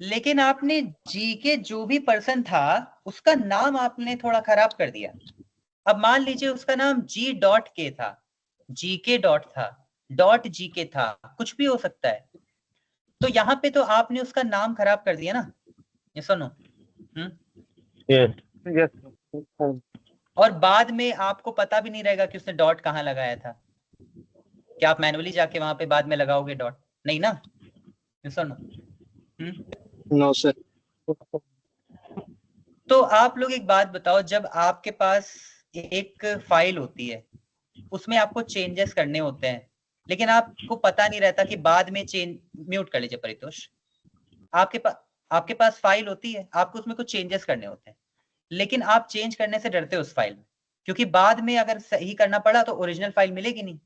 E: लेकिन आपने जीके जो भी पर्सन था उसका नाम आपने थोड़ा खराब कर दिया। अब मान लीजिए उसका नाम जी डॉट के था, जी के डॉट था, डॉट जी के था, कुछ भी हो सकता है। तो यहाँ पे तो आपने उसका नाम खराब कर दिया ना, ये सुनो। और बाद में आपको पता भी नहीं रहेगा कि उसने डॉट कहाँ लगाया था। क्या आप मैनुअली जाके वहां पे बाद में लगाओगे डॉट? नहीं ना, ये सुनो।
D: No sir.
E: तो आप लोग एक बात बताओ, जब आपके पास एक फाइल होती है उसमें आपको चेंजेस करने होते हैं, लेकिन आपको पता नहीं रहता कि बाद में चेंज, म्यूट कर लीजिए परितोष। आपके पास फाइल होती है, आपको उसमें कुछ चेंजेस करने होते हैं, लेकिन आप चेंज करने से डरते हो उस फाइल में, क्योंकि बाद में अगर सही करना पड़ा तो ओरिजिनल फाइल मिलेगी नहीं।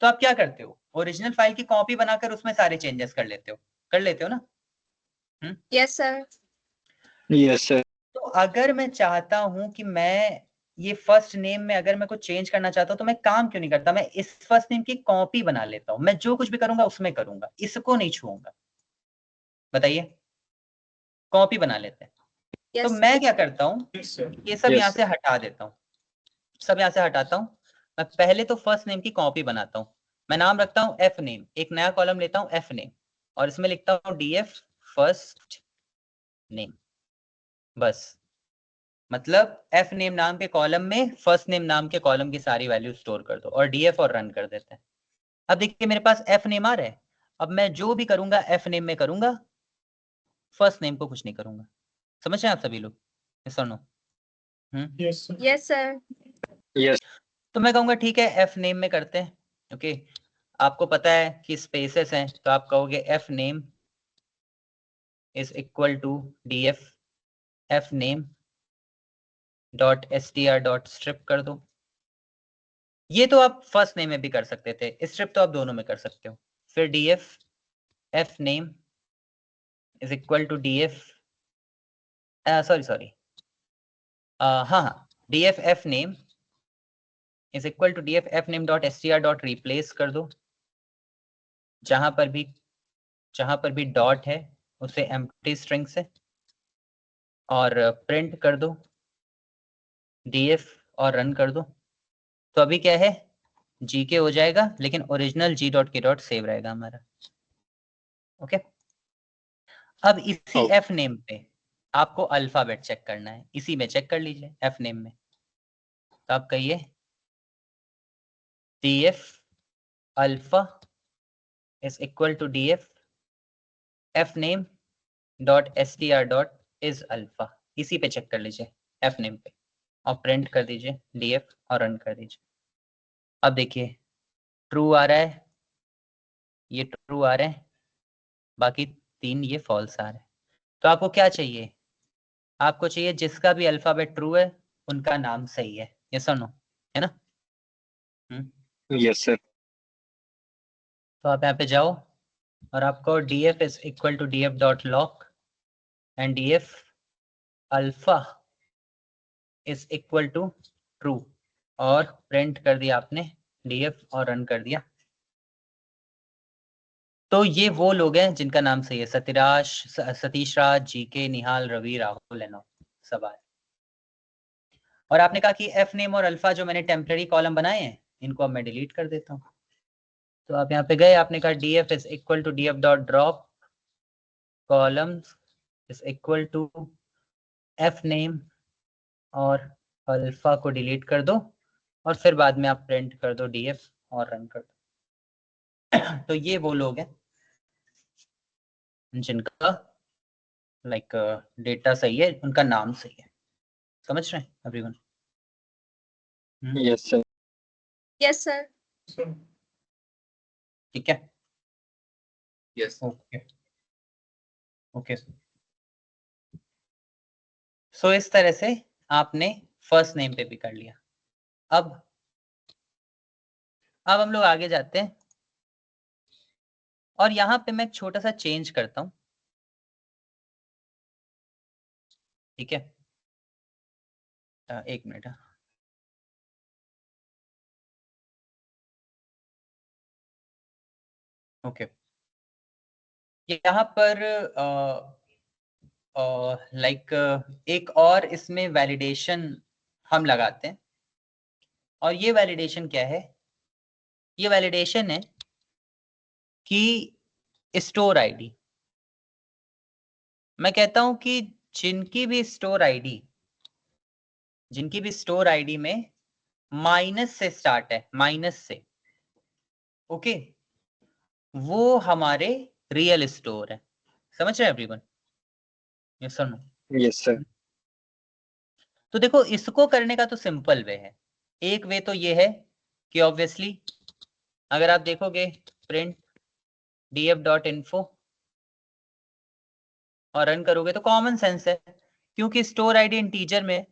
E: तो आप क्या करते हो, ओरिजिनल फाइल की कॉपी बनाकर उसमें सारे चेंजेस कर लेते हो ना?
F: Yes sir.
D: Yes sir.
E: तो अगर मैं चाहता हूं कि मैं ये फर्स्ट नेम में अगर मैं कुछ चेंज करना चाहता हूं तो मैं काम क्यों नहीं करता, मैं इस फर्स्ट नेम की कॉपी बना लेता हूं। मैं जो कुछ भी करूंगा उसमें करूंगा, इसको नहीं छूऊंगा। बताइए, कॉपी बना लेते हैं। तो मैं क्या करता हूं, ये सब यहाँ से हटा देता हूँ, सब यहाँ से हटाता हूँ। मैं पहले तो फर्स्ट नेम की कॉपी बनाता हूँ, मैं नाम रखता हूँ एफ नेम, एक नया कॉलम लेता हूँ एफ नेम, और इसमें लिखता हूँ डीएफ फर्स्ट नेम। बस, मतलब एफ नेम नाम के कॉलम में फर्स्ट नेम नाम के कॉलम की सारी वैल्यू स्टोर कर दो और डीएफ और रन कर देते हैं। अब देखिए मेरे पास एफ नेम आ रहा है, अब मैं जो भी करूंगा एफ नेम में करूंगा, फर्स्ट नेम को कुछ नहीं करूंगा। समझ रहे हैं आप सभी लोग, यस और नो?
F: Yes sir.
D: यस।
E: तो मैं कहूंगा ठीक है एफ नेम में करते हैं। ओके, आपको पता है कि स्पेसेस हैं, तो आप कहोगे F name is equal to DF F name dot STR dot strip कर दो। ये तो आप फर्स्ट नेम में भी कर सकते थे, स्ट्रिप तो आप दोनों में कर सकते हो। फिर DF F name is equal to DF, sorry हाँ, DF F name is equal to DF F name dot STR dot replace कर दो, जहां पर भी डॉट है उसे एम्प्टी स्ट्रिंग से, और प्रिंट कर दो डीएफ और रन कर दो। तो अभी क्या है, जी के हो जाएगा, लेकिन ओरिजिनल जी डॉट के डॉट सेव रहेगा हमारा। ओके, अब इसी एफ नेम पे आपको अल्फाबेट चेक करना है, इसी में चेक कर लीजिए एफ नेम में। तो आप कहिए DF alpha is equal to DF F name dot STR dot is alpha, इसी पे चेक कर लीजिए एफ नेम पे, और प्रिंट कर दीजिए डीएफ और रन कर दीजिए। अब देखिए ट्रू आ रहा है, ये ट्रू आ रहा है, बाकी 3 ये फॉल्स आ रहा है। तो आपको क्या चाहिए, आपको चाहिए जिसका भी अल्फाबेट ट्रू है उनका नाम सही है, यस और नो, है ना?
D: Yes sir.
E: तो आप यहाँ पे जाओ और आपको df is equal to df dot loc and df alpha is equal to true, और प्रिंट कर दिया आपने df और रन कर दिया। तो ये वो लोग हैं जिनका नाम सही है, सतीश राज, जीके, निहाल, रवि, राहुल एंड सब आए। और आपने कहा कि एफ नेम और अल्फा जो मैंने टेम्पररी कॉलम बनाए हैं इनको अब मैं डिलीट कर देता हूँ। तो आप यहाँ पे गए, आपने कहा df is equal to df dot drop columns is equal to F name और अल्फा को डिलीट कर दो और फिर बाद में आप प्रिंट कर दो df और रन कर दो। तो ये वो लोग हैं जिनका लाइक डेटा सही है, उनका नाम सही है। समझ रहे हैं everyone?
D: Yes sir.
F: Yes, sir.
E: ठीक है।
B: Yes
E: okay okay. सो इस तरह से आपने फर्स्ट नेम पे भी कर लिया। अब हम लोग आगे जाते हैं और यहाँ पे मैं एक छोटा सा चेंज करता हूं। ठीक है, एक मिनट। ओके, यहाँ पर लाइक एक और इसमें वैलिडेशन हम लगाते हैं। और ये वैलिडेशन क्या है? ये वैलिडेशन है कि स्टोर आईडी, मैं कहता हूं कि जिनकी भी स्टोर आईडी में माइनस से स्टार्ट है, माइनस से, ओके, वो हमारे रियल स्टोर है। समझ रहे हैं एवरीवन? यस और नो?
D: Yes sir.
E: तो देखो, इसको करने का तो सिंपल वे है। एक वे तो ये है कि ऑब्वियसली अगर आप देखोगे प्रिंट df.info और रन करोगे तो कॉमन सेंस है, क्योंकि स्टोर आईडी इंटीजर में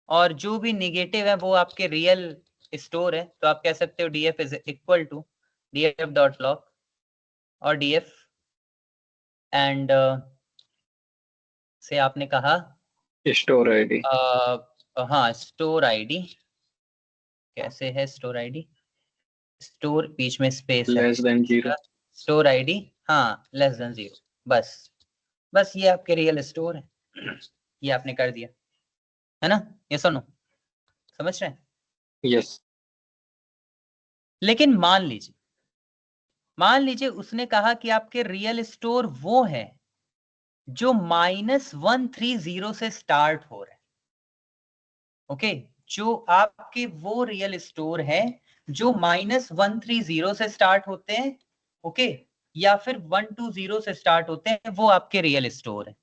E: और जो भी निगेटिव है वो आपके रियल स्टोर है। तो आप कह सकते हो df is equal to df.log और df एंड से आपने कहा
D: स्टोर आईडी।
E: हाँ, स्टोर आईडी कैसे है? स्टोर आईडी, स्टोर बीच में स्पेस है,
D: लेस देन 0।
E: स्टोर आईडी हाँ लेस देन 0। बस ये आपके रियल स्टोर है। ये आपने कर दिया है ना? ये सुनो, समझ रहे हैं?
D: यस।
E: लेकिन मान लीजिए उसने कहा कि आपके रियल स्टोर वो है जो -130 से स्टार्ट हो रहा है। ओके, जो आपके वो रियल स्टोर है जो -130 से स्टार्ट होते हैं, ओके, या फिर 120 से स्टार्ट होते हैं, वो आपके रियल स्टोर है।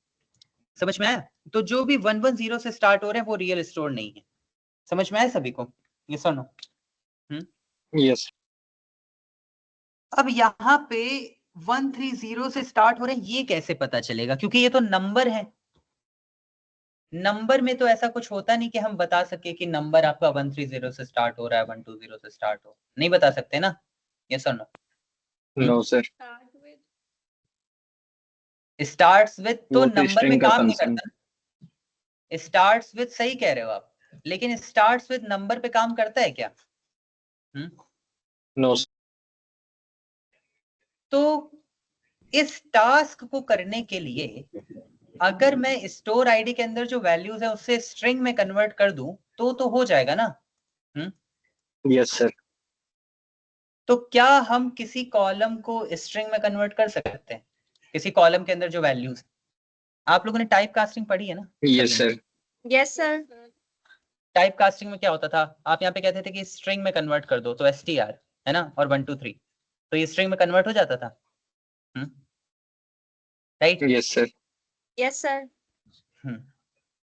E: समझ में आया? तो जो भी 110 से स्टार्ट हो रहे हैं वो रियल स्टोर नहीं है। समझ में आया सभी को? ये सुनो।
D: यस।
E: अब यहाँ पे 130 से स्टार्ट हो रहे हैं, ये कैसे पता चलेगा? क्योंकि ये तो नंबर है। नंबर में तो ऐसा कुछ होता नहीं कि हम बता सके कि नंबर आपका 130 से स्टार्ट हो रहा है, 120 से स्टार्ट हो, नहीं बता सकते ना? यस और no?
D: No sir.
E: Starts with तो
D: वो तो
E: नंबर में
D: स्ट्रिंग का
E: काम नहीं
D: फंक्शन।
E: करता। स्टार्ट्स विद सही कह रहे हो आप, लेकिन स्टार्ट्स विद नंबर पे काम करता है क्या?
D: नो।
E: तो इस टास्क को करने के लिए अगर मैं स्टोर आईडी के अंदर जो वैल्यूज है उससे स्ट्रिंग में कन्वर्ट कर दूं तो हो जाएगा ना?
D: Yes sir.
E: तो क्या हम किसी कॉलम को स्ट्रिंग में कन्वर्ट कर सकते हैं? किसी कॉलम के अंदर जो वैल्यूज, आप लोगों ने टाइप कास्टिंग पढ़ी है ना?
D: Yes sir.
F: Yes, sir.
E: Type casting में क्या होता था? आप यहाँ पे कहते थे कि स्ट्रिंग में कन्वर्ट कर दो, तो str है ना, और 1 2 3, तो ये स्ट्रिंग में कन्वर्ट हो जाता था। Right?
D: Yes sir.
F: Yes, sir.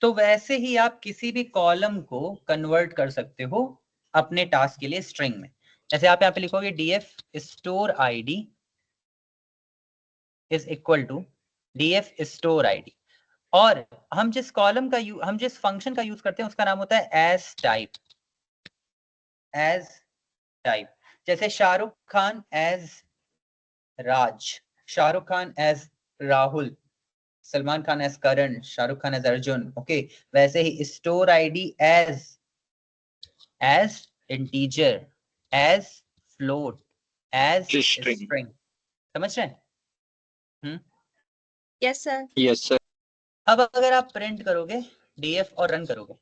E: तो वैसे ही आप किसी भी कॉलम को कन्वर्ट कर सकते हो अपने टास्क के लिए स्ट्रिंग में। जैसे आप यहाँ पे लिखोगे df store id is equal to df store id, और हम जिस कॉलम का हम जिस फंक्शन का यूज करते हैं उसका नाम होता है एज टाइप। जैसे Shahrukh Khan as Raj, Shahrukh Khan as Rahul, Salman Khan as Karan, Shahrukh Khan as Arjun. Okay, वैसे ही store ID as integer, as float, as
D: string.
E: String. समझ रहे हैं?
F: Yes, sir.
D: Yes sir.
E: अब अगर आप प्रिंट करोगे df और रन करोगे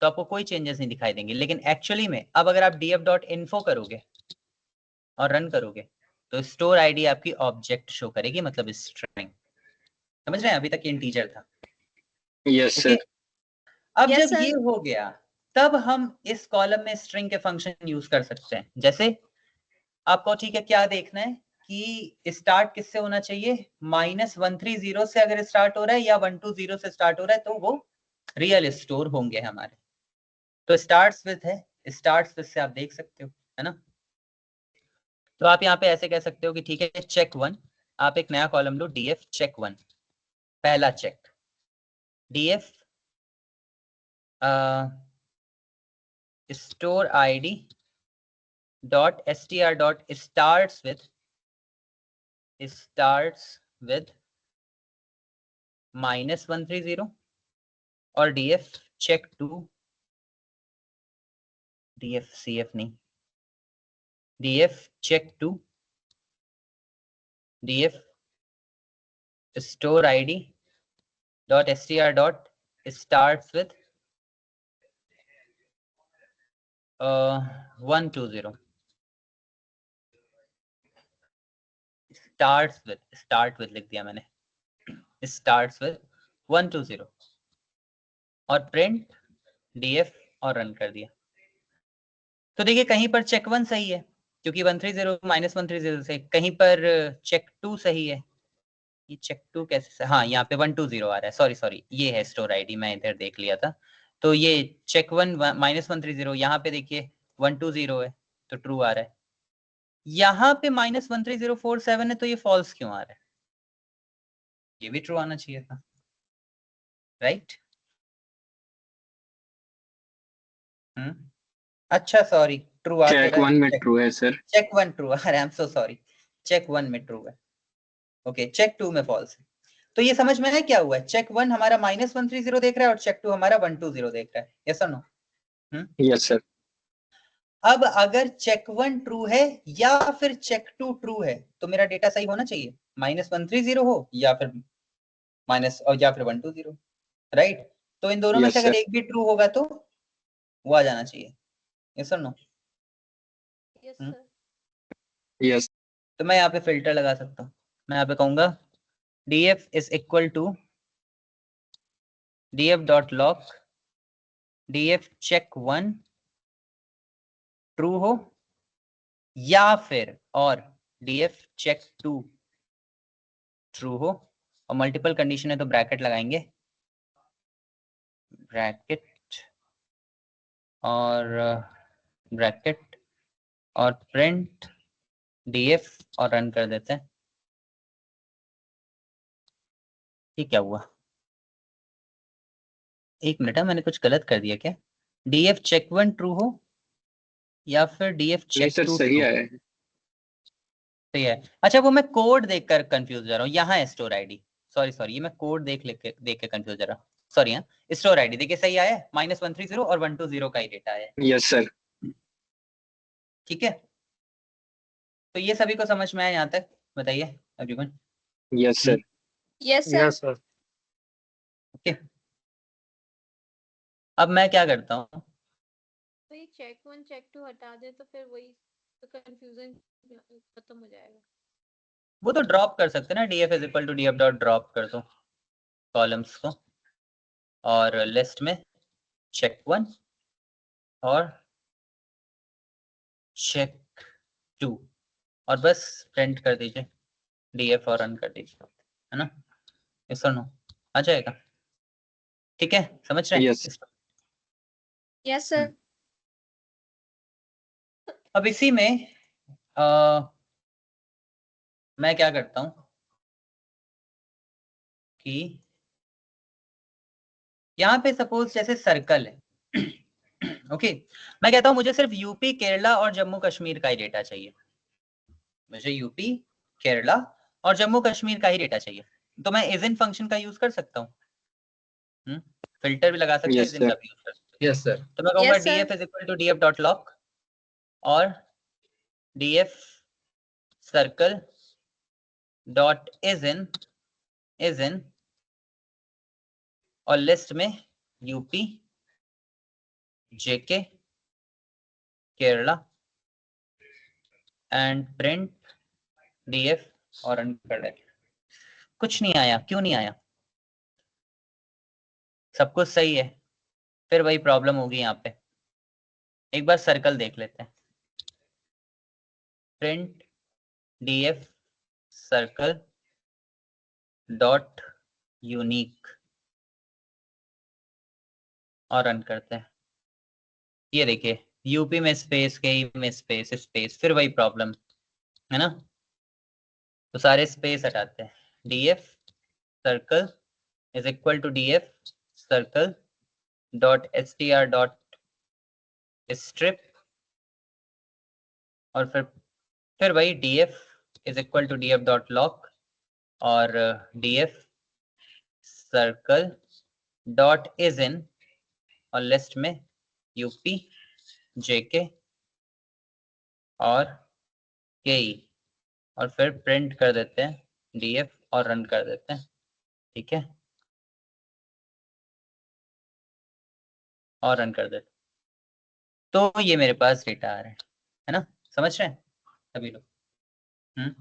E: तो आपको कोई चेंजेस नहीं दिखाई देंगे, लेकिन एक्चुअली में अब अगर आप df.info करोगे और रन करोगे तो स्टोर आईडी आपकी ऑब्जेक्ट शो करेगी, मतलब स्ट्रिंग। समझ रहे हैं? अभी तक ये इंटीजर था।
D: Yes
E: okay,
D: sir.
E: अब
F: Yes,
E: जब
F: sir.
E: ये हो गया तब हम इस कॉलम में स्ट्रिंग के फंक्शन यूज कर सकते हैं। जैसे आपको ठीक है क्या देखना है कि स्टार्ट किससे होना चाहिए, -130 से अगर स्टार्ट हो रहा है या 120 से स्टार्ट हो रहा है तो वो रियल स्टोर होंगे हमारे। तो स्टार्ट्स विद है, स्टार्ट्स विद से आप देख सकते हो, है ना। तो आप यहाँ पे ऐसे कह सकते हो कि ठीक है चेक 1, आप एक नया कॉलम लो df चेक 1, पहला check df store id dot str dot starts with -130 और df check 2, df cf नहीं, df check 2, df store id dot str dot starts with 120, start with लिख दिया मैंने, starts with 120 और प्रिंट df और run कर दिया। तो देखिए कहीं पर चेक 1 सही है क्योंकि 130 -130 से, कहीं पर चेक 2 सही है। ये चेक 2 कैसे, हाँ यहाँ पे 120 आ रहा है, सॉरी ये है स्टोर आईडी, मैं इधर देख लिया था। तो ये चेक 1 -130, यहाँ पे देखिए 120 है तो ट्रू आ रहा है। यहाँ पे -13047 है तो ये फॉल्स क्यों आ रहा है? ये भी ट्रू आना चाहिए था, राइट? अच्छा सॉरी, ट्रू आ
D: चेक 1 में ट्रू है सर।
E: चेक 1 ट्रू, अरे I am so sorry, check 1 में ट्रू है, ओके चेक 2 में फॉल्स है। तो ये समझ में है क्या हुआ है, चेक 1 हमारा -130 देख रहा है और चेक 2 हमारा 120 देख रहा है, यस और नो?
D: Yes sir.
E: अब अगर चेक 1 ट्रू है या फिर चेक 2 ट्रू है तो मेरा डेटा सही होना चाहिए, -130 हो या फिर -120, राइट? तो इन दोनों में से अगर एक भी ट्रू होगा तो वो आ जाना चाहिए, यस और नो?
F: Yes, sir.
D: यस।
E: तो मैं यहाँ पे फिल्टर लगा सकता हूँ, मैं यहाँ पे कहूंगा df is equal to df.log df check 1 true हो या फिर और df check 2 ट्रू हो, और मल्टीपल कंडीशन है तो ब्रैकेट लगाएंगे, ब्रैकेट और प्रिंट df और रन कर देते हैं। ये क्या हुआ, एक मिनट है, मैंने कुछ गलत कर दिया क्या? df check 1 ट्रू हो या फिर df check 2
D: सही
E: true?
D: है,
E: सही है। अच्छा वो मैं कोड देखकर कंफ्यूज जा रहा हूँ, यहाँ है स्टोर आईडी, सॉरी ये मैं कोड देख के कंफ्यूज जा रहा हूँ, सॉरी। हाँ स्टोर आईडी देखिए सही आया है, -130 और 120 का ही डेटा है।
D: Yes sir.
E: ठीक है, तो ये सभी को समझ में आया यहाँ तक, बताइए everyone?
D: Yes sir.
F: Yes, sir.
A: Yes sir.
E: Okay, अब मैं क्या करता हूँ,
F: तो ये चेक 1 चेक 2 हटा दे तो फिर वही तो कंफ्यूजन खत्म हो जाएगा।
E: वो तो ड्रॉप कर सकते हैं ना, df is equal to df dot drop कर दो कॉलम्स को और लिस्ट में चेक 1 और चेक 2 और बस प्रिंट कर दीजिए df और रन कर दीजिए, है ना? यस और नो आ जाएगा? ठीक है, समझ रहे हैं?
D: यस।
F: Yes, sir.
E: अब इसी में मैं क्या करता हूं कि यहाँ पे सपोज जैसे सर्कल है ओके, मैं कहता हूं मुझे सिर्फ यूपी, केरला और जम्मू कश्मीर का ही डेटा चाहिए, मुझे यूपी, केरला और जम्मू कश्मीर का ही डेटा चाहिए, तो मैं इजिन फंक्शन का यूज कर सकता हूँ, फिल्टर भी लगा सकते हैं, इजिन का भी यूज कर सकते हैं।
B: Yes sir.
E: तो मैं कहूंगा
F: Yes, sir.
E: df is equal to df dot loc और df circle dot is in और लिस्ट में UP, JK, Kerala and print DF और रन कर दे। कुछ नहीं आया, क्यों नहीं आया? सब कुछ सही है, फिर वही प्रॉब्लम होगी यहाँ पे। एक बार सर्कल देख लेते हैं। Print DF circle dot unique और रन करते हैं। ये देखिए, यूपी में स्पेस, के में स्पेस, स्पेस, फिर वही प्रॉब्लम है ना। तो सारे स्पेस हटाते हैं। DF circle is equal to DF circle dot str dot strip और फिर वही df is equal to df dot loc और df circle dot is in और लिस्ट में यूपी, जेके और केई और फिर प्रिंट कर देते हैं df और रन कर देते हैं। ठीक है, और रन कर देते, तो ये मेरे पास डेटा आ रहा है ना। समझ रहे हैं सभी लोग?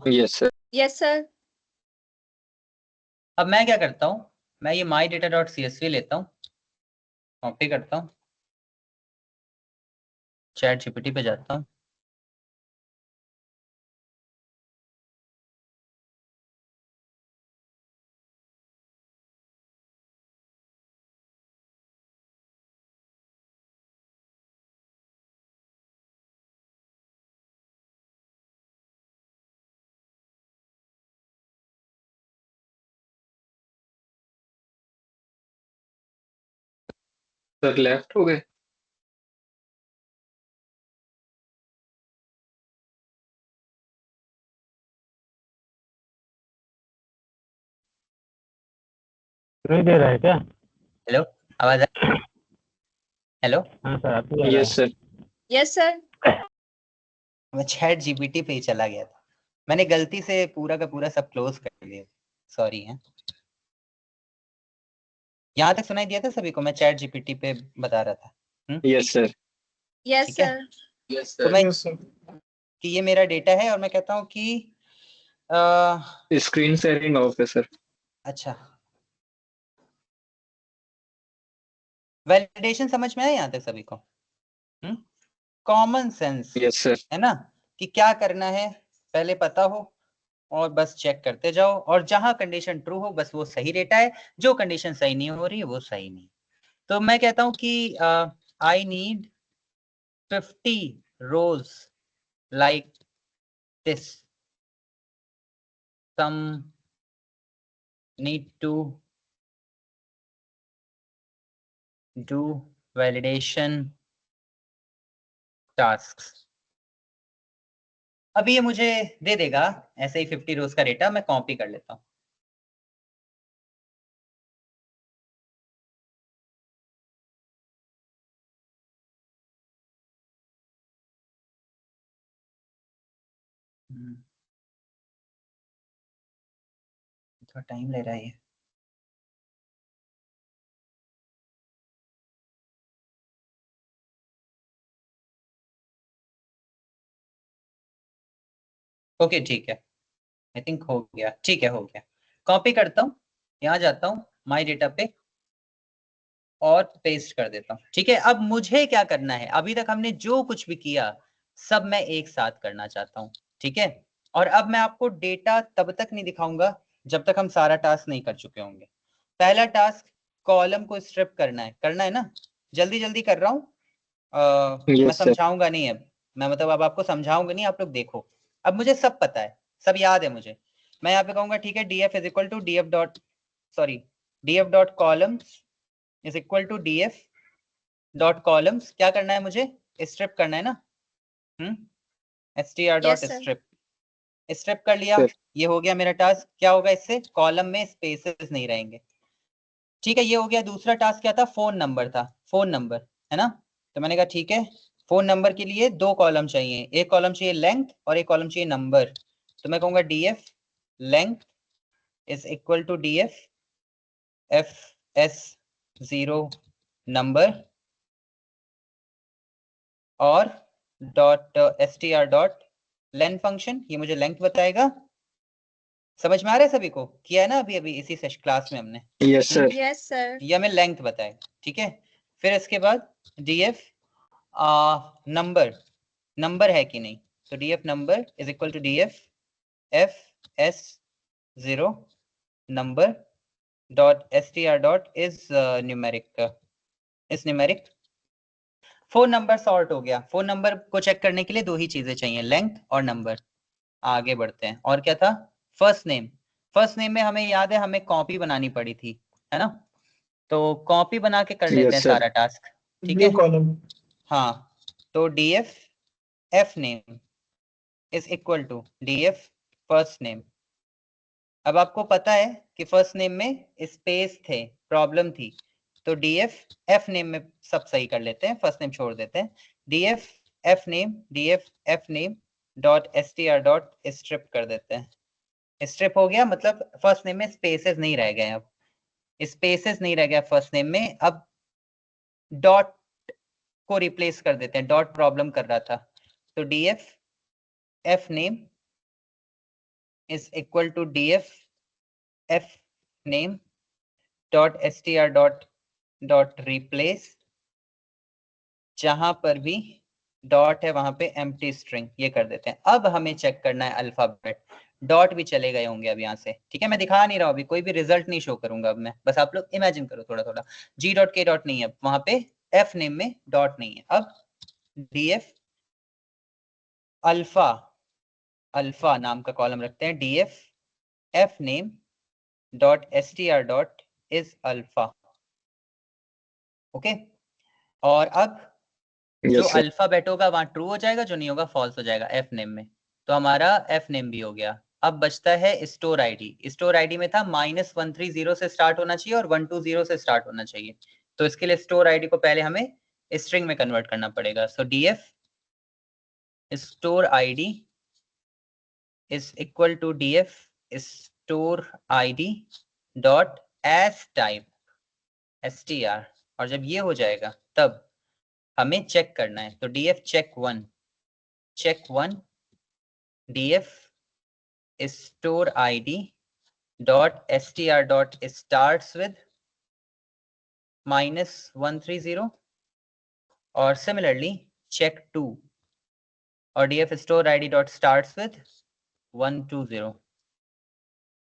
D: Yes sir.
F: Yes sir.
E: अब मैं क्या करता हूँ, मैं ये माई डेटा डॉट CSV लेता हूँ, कॉपी करता हूँ, चैट GPT पे जाता हूँ,
D: सर लेफ्ट हो गए।
A: नहीं दे रहा है क्या?
E: हेलो, आवाज आ? हेलो,
A: हाँ सर, आप ही आ रहा है।
D: Yes sir.
F: Yes sir.
E: मैं चैट GPT पे ही चला गया था, मैंने गलती से पूरा का पूरा सब क्लोज कर दिया, सॉरी है। यहाँ तक सुनाई दिया था सभी को? मैं चैट GPT पे बता रहा था।
D: Yes sir.
F: यस
E: ठीक है,
F: सर।
B: यस
E: तो
B: सर।
E: मैं कि ये मेरा डेटा है और मैं कहता हूँ कि
D: स्क्रीन शेयरिंग ऑफ है सर।
E: अच्छा, वैलिडेशन समझ में आया यहाँ तक सभी को? Common sense
D: yes sir.
E: है ना, कि क्या करना है पहले पता हो और बस चेक करते जाओ, और जहां कंडीशन ट्रू हो बस वो सही डेटा है, जो कंडीशन सही नहीं हो रही है वो सही नहीं। तो मैं कहता हूं कि I need 50 rows like this, some need to do validation tasks। अभी ये मुझे दे देगा ऐसे ही 50 rows का डेटा, मैं कॉपी कर लेता हूं। थोड़ा टाइम ले रहा है ये। ओके ठीक है, आई थिंक हो गया। ठीक है, हो गया। कॉपी करता हूँ, यहाँ जाता हूँ माई डेटा पे और पेस्ट कर देता हूँ। ठीक है, अब मुझे क्या करना है, अभी तक हमने जो कुछ भी किया सब मैं एक साथ करना चाहता हूँ। ठीक है, और अब मैं आपको डेटा तब तक नहीं दिखाऊंगा जब तक हम सारा टास्क नहीं कर चुके होंगे। पहला टास्क कॉलम को स्ट्रिप करना है ना। जल्दी जल्दी कर रहा हूँ, मैं समझाऊंगा नहीं अब, मैं मतलब अब आपको समझाऊंगा नहीं, आप लोग देखो। अब मुझे सब पता है, सब याद है मुझे। मैं यहाँ पे कहूंगा ठीक है, df is equal to df dot df dot columns is equal to df dot columns. क्या करना है मुझे? स्ट्रिप करना है ना। str डॉट स्ट्रिप, स्ट्रिप कर लिया। ये हो गया मेरा टास्क। क्या होगा इससे? कॉलम में स्पेसेस नहीं रहेंगे। ठीक है, ये हो गया। दूसरा टास्क क्या था? फोन नंबर था, फोन नंबर है ना। तो मैंने कहा ठीक है, फोन नंबर के लिए 2 कॉलम चाहिए, एक कॉलम चाहिए लेंथ और एक कॉलम चाहिए नंबर। तो मैं कहूंगा df length is equal to df fs0 number और dot str dot length function, ये मुझे लेंथ बताएगा। समझ में आ रहा है सभी को? किया है ना अभी अभी इसी क्लास में हमने?
D: Yes sir.
F: Yes sir.
E: ये हमें लेंथ बताएगा, ठीक है। फिर इसके बाद df नंबर है कि नहीं, तो df number is equal to df fs0 number dot str dot is numeric. Phone number sort हो गया। फोन नंबर को चेक करने के लिए दो ही चीजें चाहिए, लेंथ और नंबर। आगे बढ़ते हैं। और क्या था? First name. फर्स्ट नेम में हमें याद है हमें कॉपी बनानी पड़ी थी, है ना? तो कॉपी बना के कर लेते हैं सारा टास्क, ठीक है?
B: कॉलम।
E: हाँ, तो df f name is equal to df first name. अब आपको पता है कि फर्स्ट नेम में स्पेस थे, प्रॉब्लम थी, तो df f नेम में सब सही कर लेते हैं, फर्स्ट नेम छोड़ देते हैं। df f name dot str dot strip कर देते हैं। स्ट्रिप हो गया, मतलब फर्स्ट नेम में स्पेसेस नहीं रह गए, अब स्पेसेस नहीं रह गया फर्स्ट नेम में, अब डॉट को रिप्लेस कर देते हैं, डॉट प्रॉब्लम कर रहा था। तो df f name is equal to df f name dot str dot replace, जहां पर भी डॉट है वहां पे एम्प्टी स्ट्रिंग, ये कर देते हैं। अब हमें चेक करना है अल्फाबेट, डॉट भी चले गए होंगे अब यहाँ से, ठीक है? मैं दिखा नहीं रहा हूँ अभी, कोई भी रिजल्ट नहीं शो करूंगा अब मैं, बस आप लोग इमेजिन करो थोड़ा थोड़ा। g डॉट k डॉट नहीं है वहां पे, f नेम में डॉट नहीं है। अब df अल्फा नाम का कॉलम रखते हैं, df f name dot str dot is alpha, okay. और अब जो अल्फाबेट होगा वहां ट्रू हो जाएगा, जो नहीं होगा फॉल्स हो जाएगा एफ नेम में। तो हमारा एफ नेम भी हो गया। अब बचता है स्टोर आईडी। स्टोर आईडी में था -130 से स्टार्ट होना चाहिए और 120 से स्टार्ट होना चाहिए। तो इसके लिए स्टोर आईडी को पहले हमें स्ट्रिंग में कन्वर्ट करना पड़ेगा। So df store ID is equal to df store ID dot as type str, और जब ये हो जाएगा तब हमें चेक करना है। तो df check one df store id dot str dot starts with -130 और similarly check 2 और df store id dot starts with 120।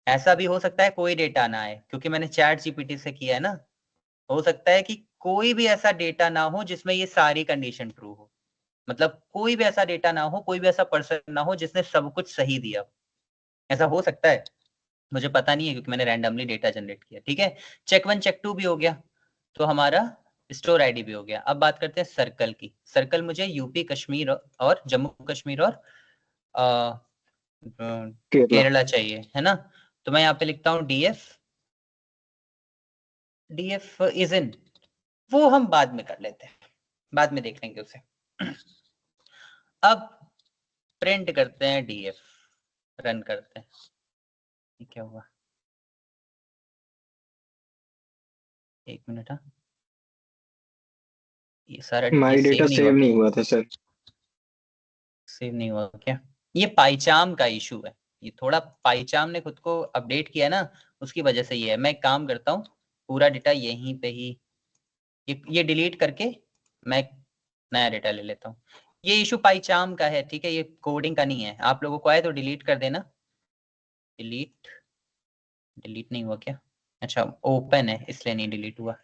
E: ऐसा भी हो सकता है कोई डेटा ना आए, क्योंकि मैंने चैट जीपीटी से किया है ना, हो सकता है कि कोई भी ऐसा डेटा ना हो जिसमें ये सारी कंडीशन ट्रू हो, मतलब कोई भी ऐसा डेटा ना हो, कोई भी ऐसा पर्सन ना हो जिसने सब कुछ सही दिया। ऐसा हो सकता है, मुझे पता नहीं है क्योंकि मैंने रैंडमली डेटा जनरेट किया, ठीक है। चेक 1 चेक 2 भी हो गया, तो हमारा स्टोर आईडी भी हो गया। अब बात करते हैं सर्कल की। सर्कल मुझे यूपी कश्मीर और जम्मू कश्मीर और केरला चाहिए, है ना। तो मैं यहाँ पे लिखता हूँ df इज इन, वो हम बाद में कर लेते हैं, बाद में देख लेंगे उसे। अब प्रिंट करते हैं df, रन करते हैं। क्या हुआ? एक मिनट। हाँ, ये सारा
D: माय डेटा सेव नहीं हुआ था सर।
E: सेव नहीं हुआ क्या? ये पाइचाम का इशू है, ये थोड़ा पाइचाम ने खुद को अपडेट किया ना, उसकी वजह से ये है। मैं एक काम करता हूँ, पूरा डेटा यहीं पे ही ये डिलीट करके मैं नया डेटा ले लेता हूँ। ये इशू पाइचाम का है, ठीक है, ये कोडिंग का नहीं है। आप लोगों को आए तो डिलीट कर देना। डिलीट नहीं हुआ क्या? अच्छा, ओपन है इसलिए नहीं डिलीट हुआ।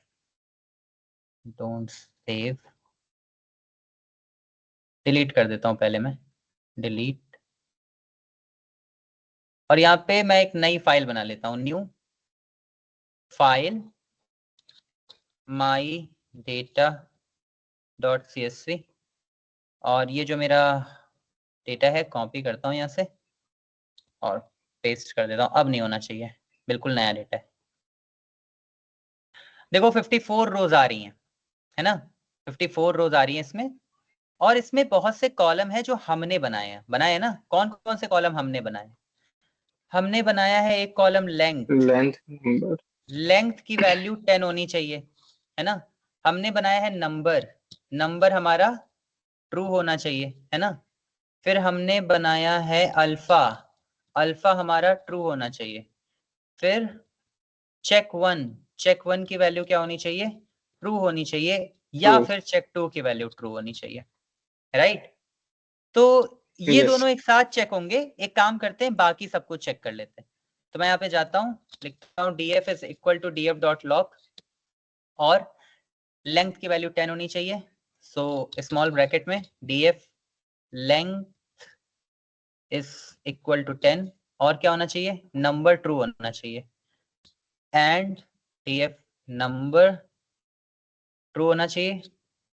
E: डोंट सेव, डिलीट कर देता हूँ पहले मैं, डिलीट। और यहाँ पे मैं एक नई फाइल बना लेता हूँ, new file my data dot csv, और ये जो मेरा डेटा है कॉपी करता हूँ यहाँ से और पेस्ट कर देता हूँ। अब नहीं होना चाहिए, बिल्कुल नया डेटा है। देखो 54 रोज आ रही हैं, है ना, 54 रोज आ रही हैं इसमें, और इसमें बहुत से कॉलम है जो हमने बनाए हैं ना। कौन कौन से कॉलम हमने बनाए? हमने बनाया है एक कॉलम लेंथ,
D: नंबर,
E: लेंथ की वैल्यू 10 होनी चाहिए, है ना। हमने बनाया है नंबर, नंबर हमारा ट्रू होना चाहिए, है ना। फिर हमने बनाया है अल्फा, अल्फा हमारा ट्रू होना चाहिए। फिर चेक वन की वैल्यू क्या होनी चाहिए, ट्रू होनी चाहिए, या
D: True.
E: फिर चेक 2 की वैल्यू ट्रू होनी चाहिए, राइट। तो ये
D: Yes.
E: दोनों एक साथ चेक होंगे। एक काम करते हैं, बाकी सबको चेक कर लेते हैं। तो मैं यहाँ पे जाता हूँ, लिखता हूँ df is equal to df dot log, और लेंथ की वैल्यू 10 होनी चाहिए। सो स्मॉल ब्रैकेट में df length is equal to 10, और क्या होना चाहिए, नंबर ट्रू होना चाहिए, एंड df नंबर ट्रू होना चाहिए,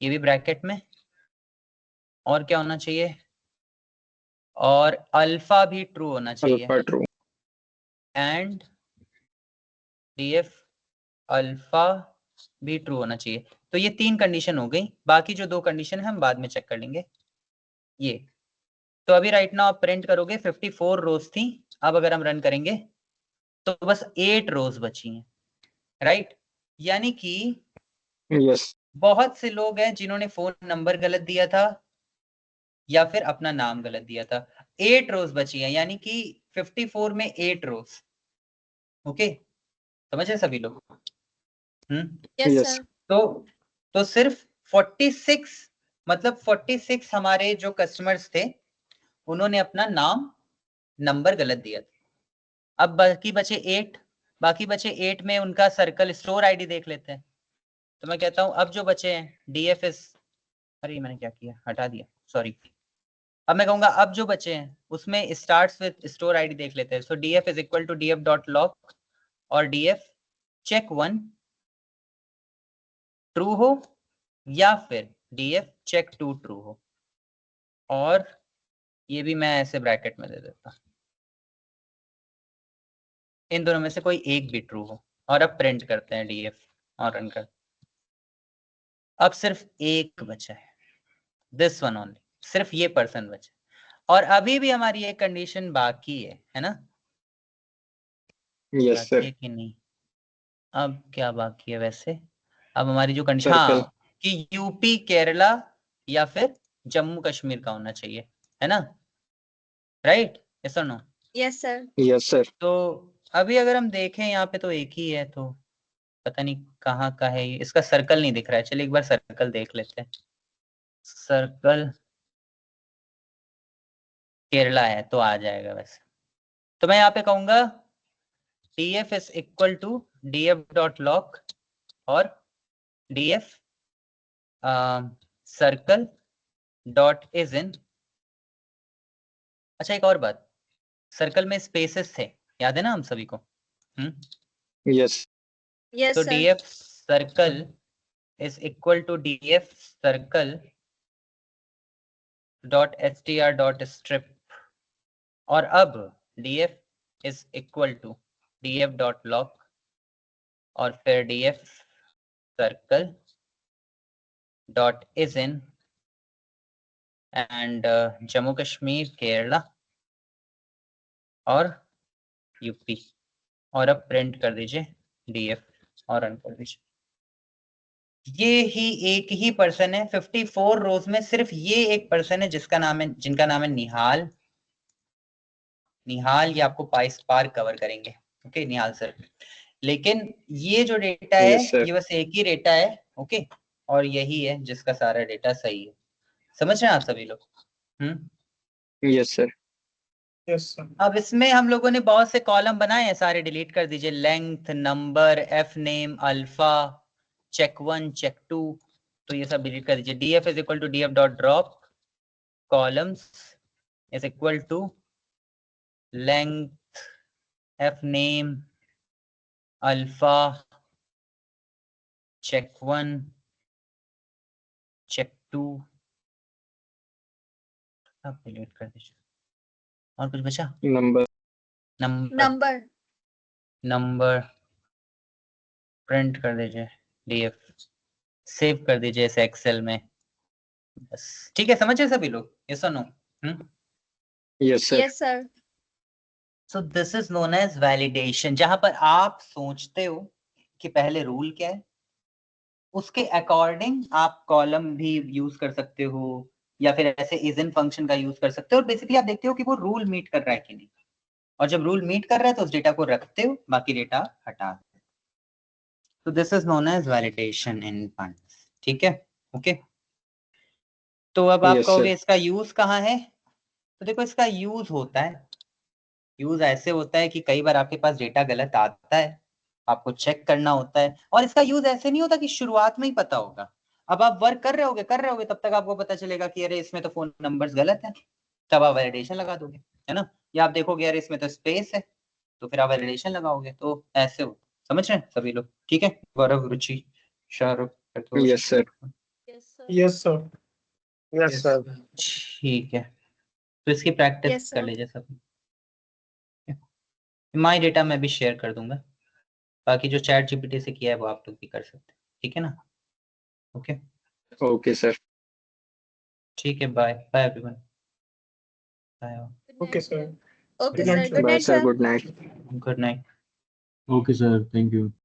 E: ये भी ब्रैकेट में, और क्या होना चाहिए, और अल्फा भी ट्रू होना चाहिए,
D: Alpha true.
E: And df alpha भी ट्रू होना चाहिए। तो ये 3 कंडीशन हो गई, बाकी जो 2 कंडीशन है हम बाद में चेक कर लेंगे। ये तो अभी राइट नाउ आप प्रिंट करोगे, 54 रोज थी, अब अगर हम रन करेंगे तो बस 8 रोज बची हैं, राइट। यानी कि
D: Yes.
E: बहुत से लोग हैं जिन्होंने फोन नंबर गलत दिया था या फिर अपना नाम गलत दिया था। 8 रोज बची है, यानी कि 54 में 8 रोज। ओके, समझे सभी लोग?
F: Yes
D: Yes.
F: सर।
E: तो सिर्फ 46, मतलब 46 हमारे जो कस्टमर्स थे उन्होंने अपना नाम नंबर गलत दिया था। अब बाकी बचे 8, बाकी बचे 8 में उनका सर्कल स्टोर आईडी देख लेते हैं। तो मैं कहता हूं अब जो बचे हैं डीएफएस, अरे मैंने क्या किया, हटा दिया, सॉरी। अब मैं कहूंगा अब जो बचे हैं उसमें स्टार्ट्स विद स्टोर आईडी देख लेते हैं। So DF is equal to DF dot log, और डीएफ चेक 1 ट्रू हो, या फिर डीएफ चेक 2 ट्रू हो, और ये भी मैं ऐसे ब्रैकेट में दे देता, इन दोनों में से कोई एक भी ट्रू हो। और अब प्रिंट करते हैं डीएफ और रन कर। अब सिर्फ एक बचा है, दिस वन ओनली, सिर्फ ये पर्सन बचा, और अभी भी हमारी एक कंडीशन बाकी है ना?
D: Yes sir.
E: बाकी है कि नहीं? अब क्या बाकी है वैसे? अब हमारी जो कंडीशन,
D: Circle.
E: हाँ, कि यूपी केरला या फिर जम्मू कश्मीर का होना चाहिए, है ना, राइट? यस और no?
F: Yes sir.
D: Yes sir.
E: तो अभी अगर हम देखें यहाँ पे तो एक ही है, तो पता नहीं कहाँ का है ये, इसका सर्कल नहीं दिख रहा है। चलिए एक बार सर्कल देख लेते हैं। सर्कल केरला है तो आ जाएगा वैसे। तो मैं यहाँ पे कहूंगा df is equal to df dot log और df circle dot is in. अच्छा एक और बात, सर्कल में स्पेसेस थे, याद है ना हम सभी को?
D: Yes.
F: यस
E: तो
F: sir.
E: df circle is equal to df circle dot str dot strip, और अब df is equal to df dot log और फिर df circle dot is in and Jammu Kashmir Kerala और यूपी, और अब प्रिंट कर दीजिए df और रन कर दीजिए। ये ही एक ही पर्सन है, 54 रोज में सिर्फ ये एक पर्सन है जिसका नाम है, जिनका नाम है निहाल। निहाल ये आपको पार कवर करेंगे, ओके, निहाल सर। लेकिन ये जो डेटा है
D: Yes sir.
E: ये बस एक ही डेटा है, ओके, और यही है जिसका सारा डेटा सही है। समझ रहे हैं आप सभी लोग?
D: Yes sir.
B: Yes sir.
E: अब इसमें हम लोगों ने बहुत से कॉलम बनाए हैं, सारे डिलीट कर दीजिए। Length, number, F name, alpha, check 1, check 2, तो ये सब डिलीट कर दीजिए। df is equal to df dot drop columns is equal to length, F name, alpha, check 1, check 2, अब डिलीट कर दीजिए। और कुछ बचा?
D: Number.
F: नंबर।
E: नंबर प्रिंट कर दीजिए, df सेव कर दीजिए इसे एक्सेल में, बस। ठीक है, समझे सभी लोग? यस और no?
D: Yes sir.
F: Yes sir.
E: So this is known as validation, जहां पर आप सोचते हो कि पहले रूल क्या है, उसके अकॉर्डिंग आप कॉलम भी यूज कर सकते हो या फिर ऐसे इज इन फंक्शन का यूज कर सकते हो, और बेसिकली आप देखते हो कि वो रूल मीट कर रहा है कि नहीं, और जब रूल मीट कर रहा है तो उस डेटा को रखते हो, बाकी डेटा हटा दो। तो this is known as validation in funds. ठीक है, ओके। तो अब आप
D: Yes,
E: कहोगे
D: sir.
E: इसका यूज कहाँ है, तो देखो इसका यूज होता है, यूज ऐसे होता है कि कई बार आपके पास डेटा गलत आता है, आपको चेक करना होता है, और इसका यूज ऐसे नहीं होता कि शुरुआत में ही पता होगा। अब आप वर्क कर रहे होगे तब तक आपको पता चलेगा कि अरे इसमें तो फोन नंबर्स गलत है, तब आप वैलिडेशन लगा दोगे, है ना। या आप देखोगे यार इसमें तो स्पेस है, तो फिर आप वैलिडेशन लगाओगे। तो ऐसे हो, समझ रहे हैं सभी लोग? ठीक है, Gaurav, Ruchi, Shahrukh,
D: Yes, sir.
F: Yes sir.
K: Yes sir.
B: Yes sir.
E: ठीक है, तो इसकी प्रैक्टिस
F: Yes,
E: कर
F: sir.
E: लीजिए सब। माई डेटा मैं भी शेयर कर दूंगा, बाकी जो चैट जीपीटी से किया है वो आप लोग भी कर सकते हैं, ठीक है ना। Okay
D: Okay, sir.
E: ठीक है, bye bye everyone, bye,
F: Good
K: okay
F: night,
K: sir.
F: sir. Okay,
K: Good night,
F: sir.
K: sir.
F: Good
D: Bye,
F: night,
D: sir.
F: sir.
D: Good night.
E: Good night.
I: Okay, sir. Thank you.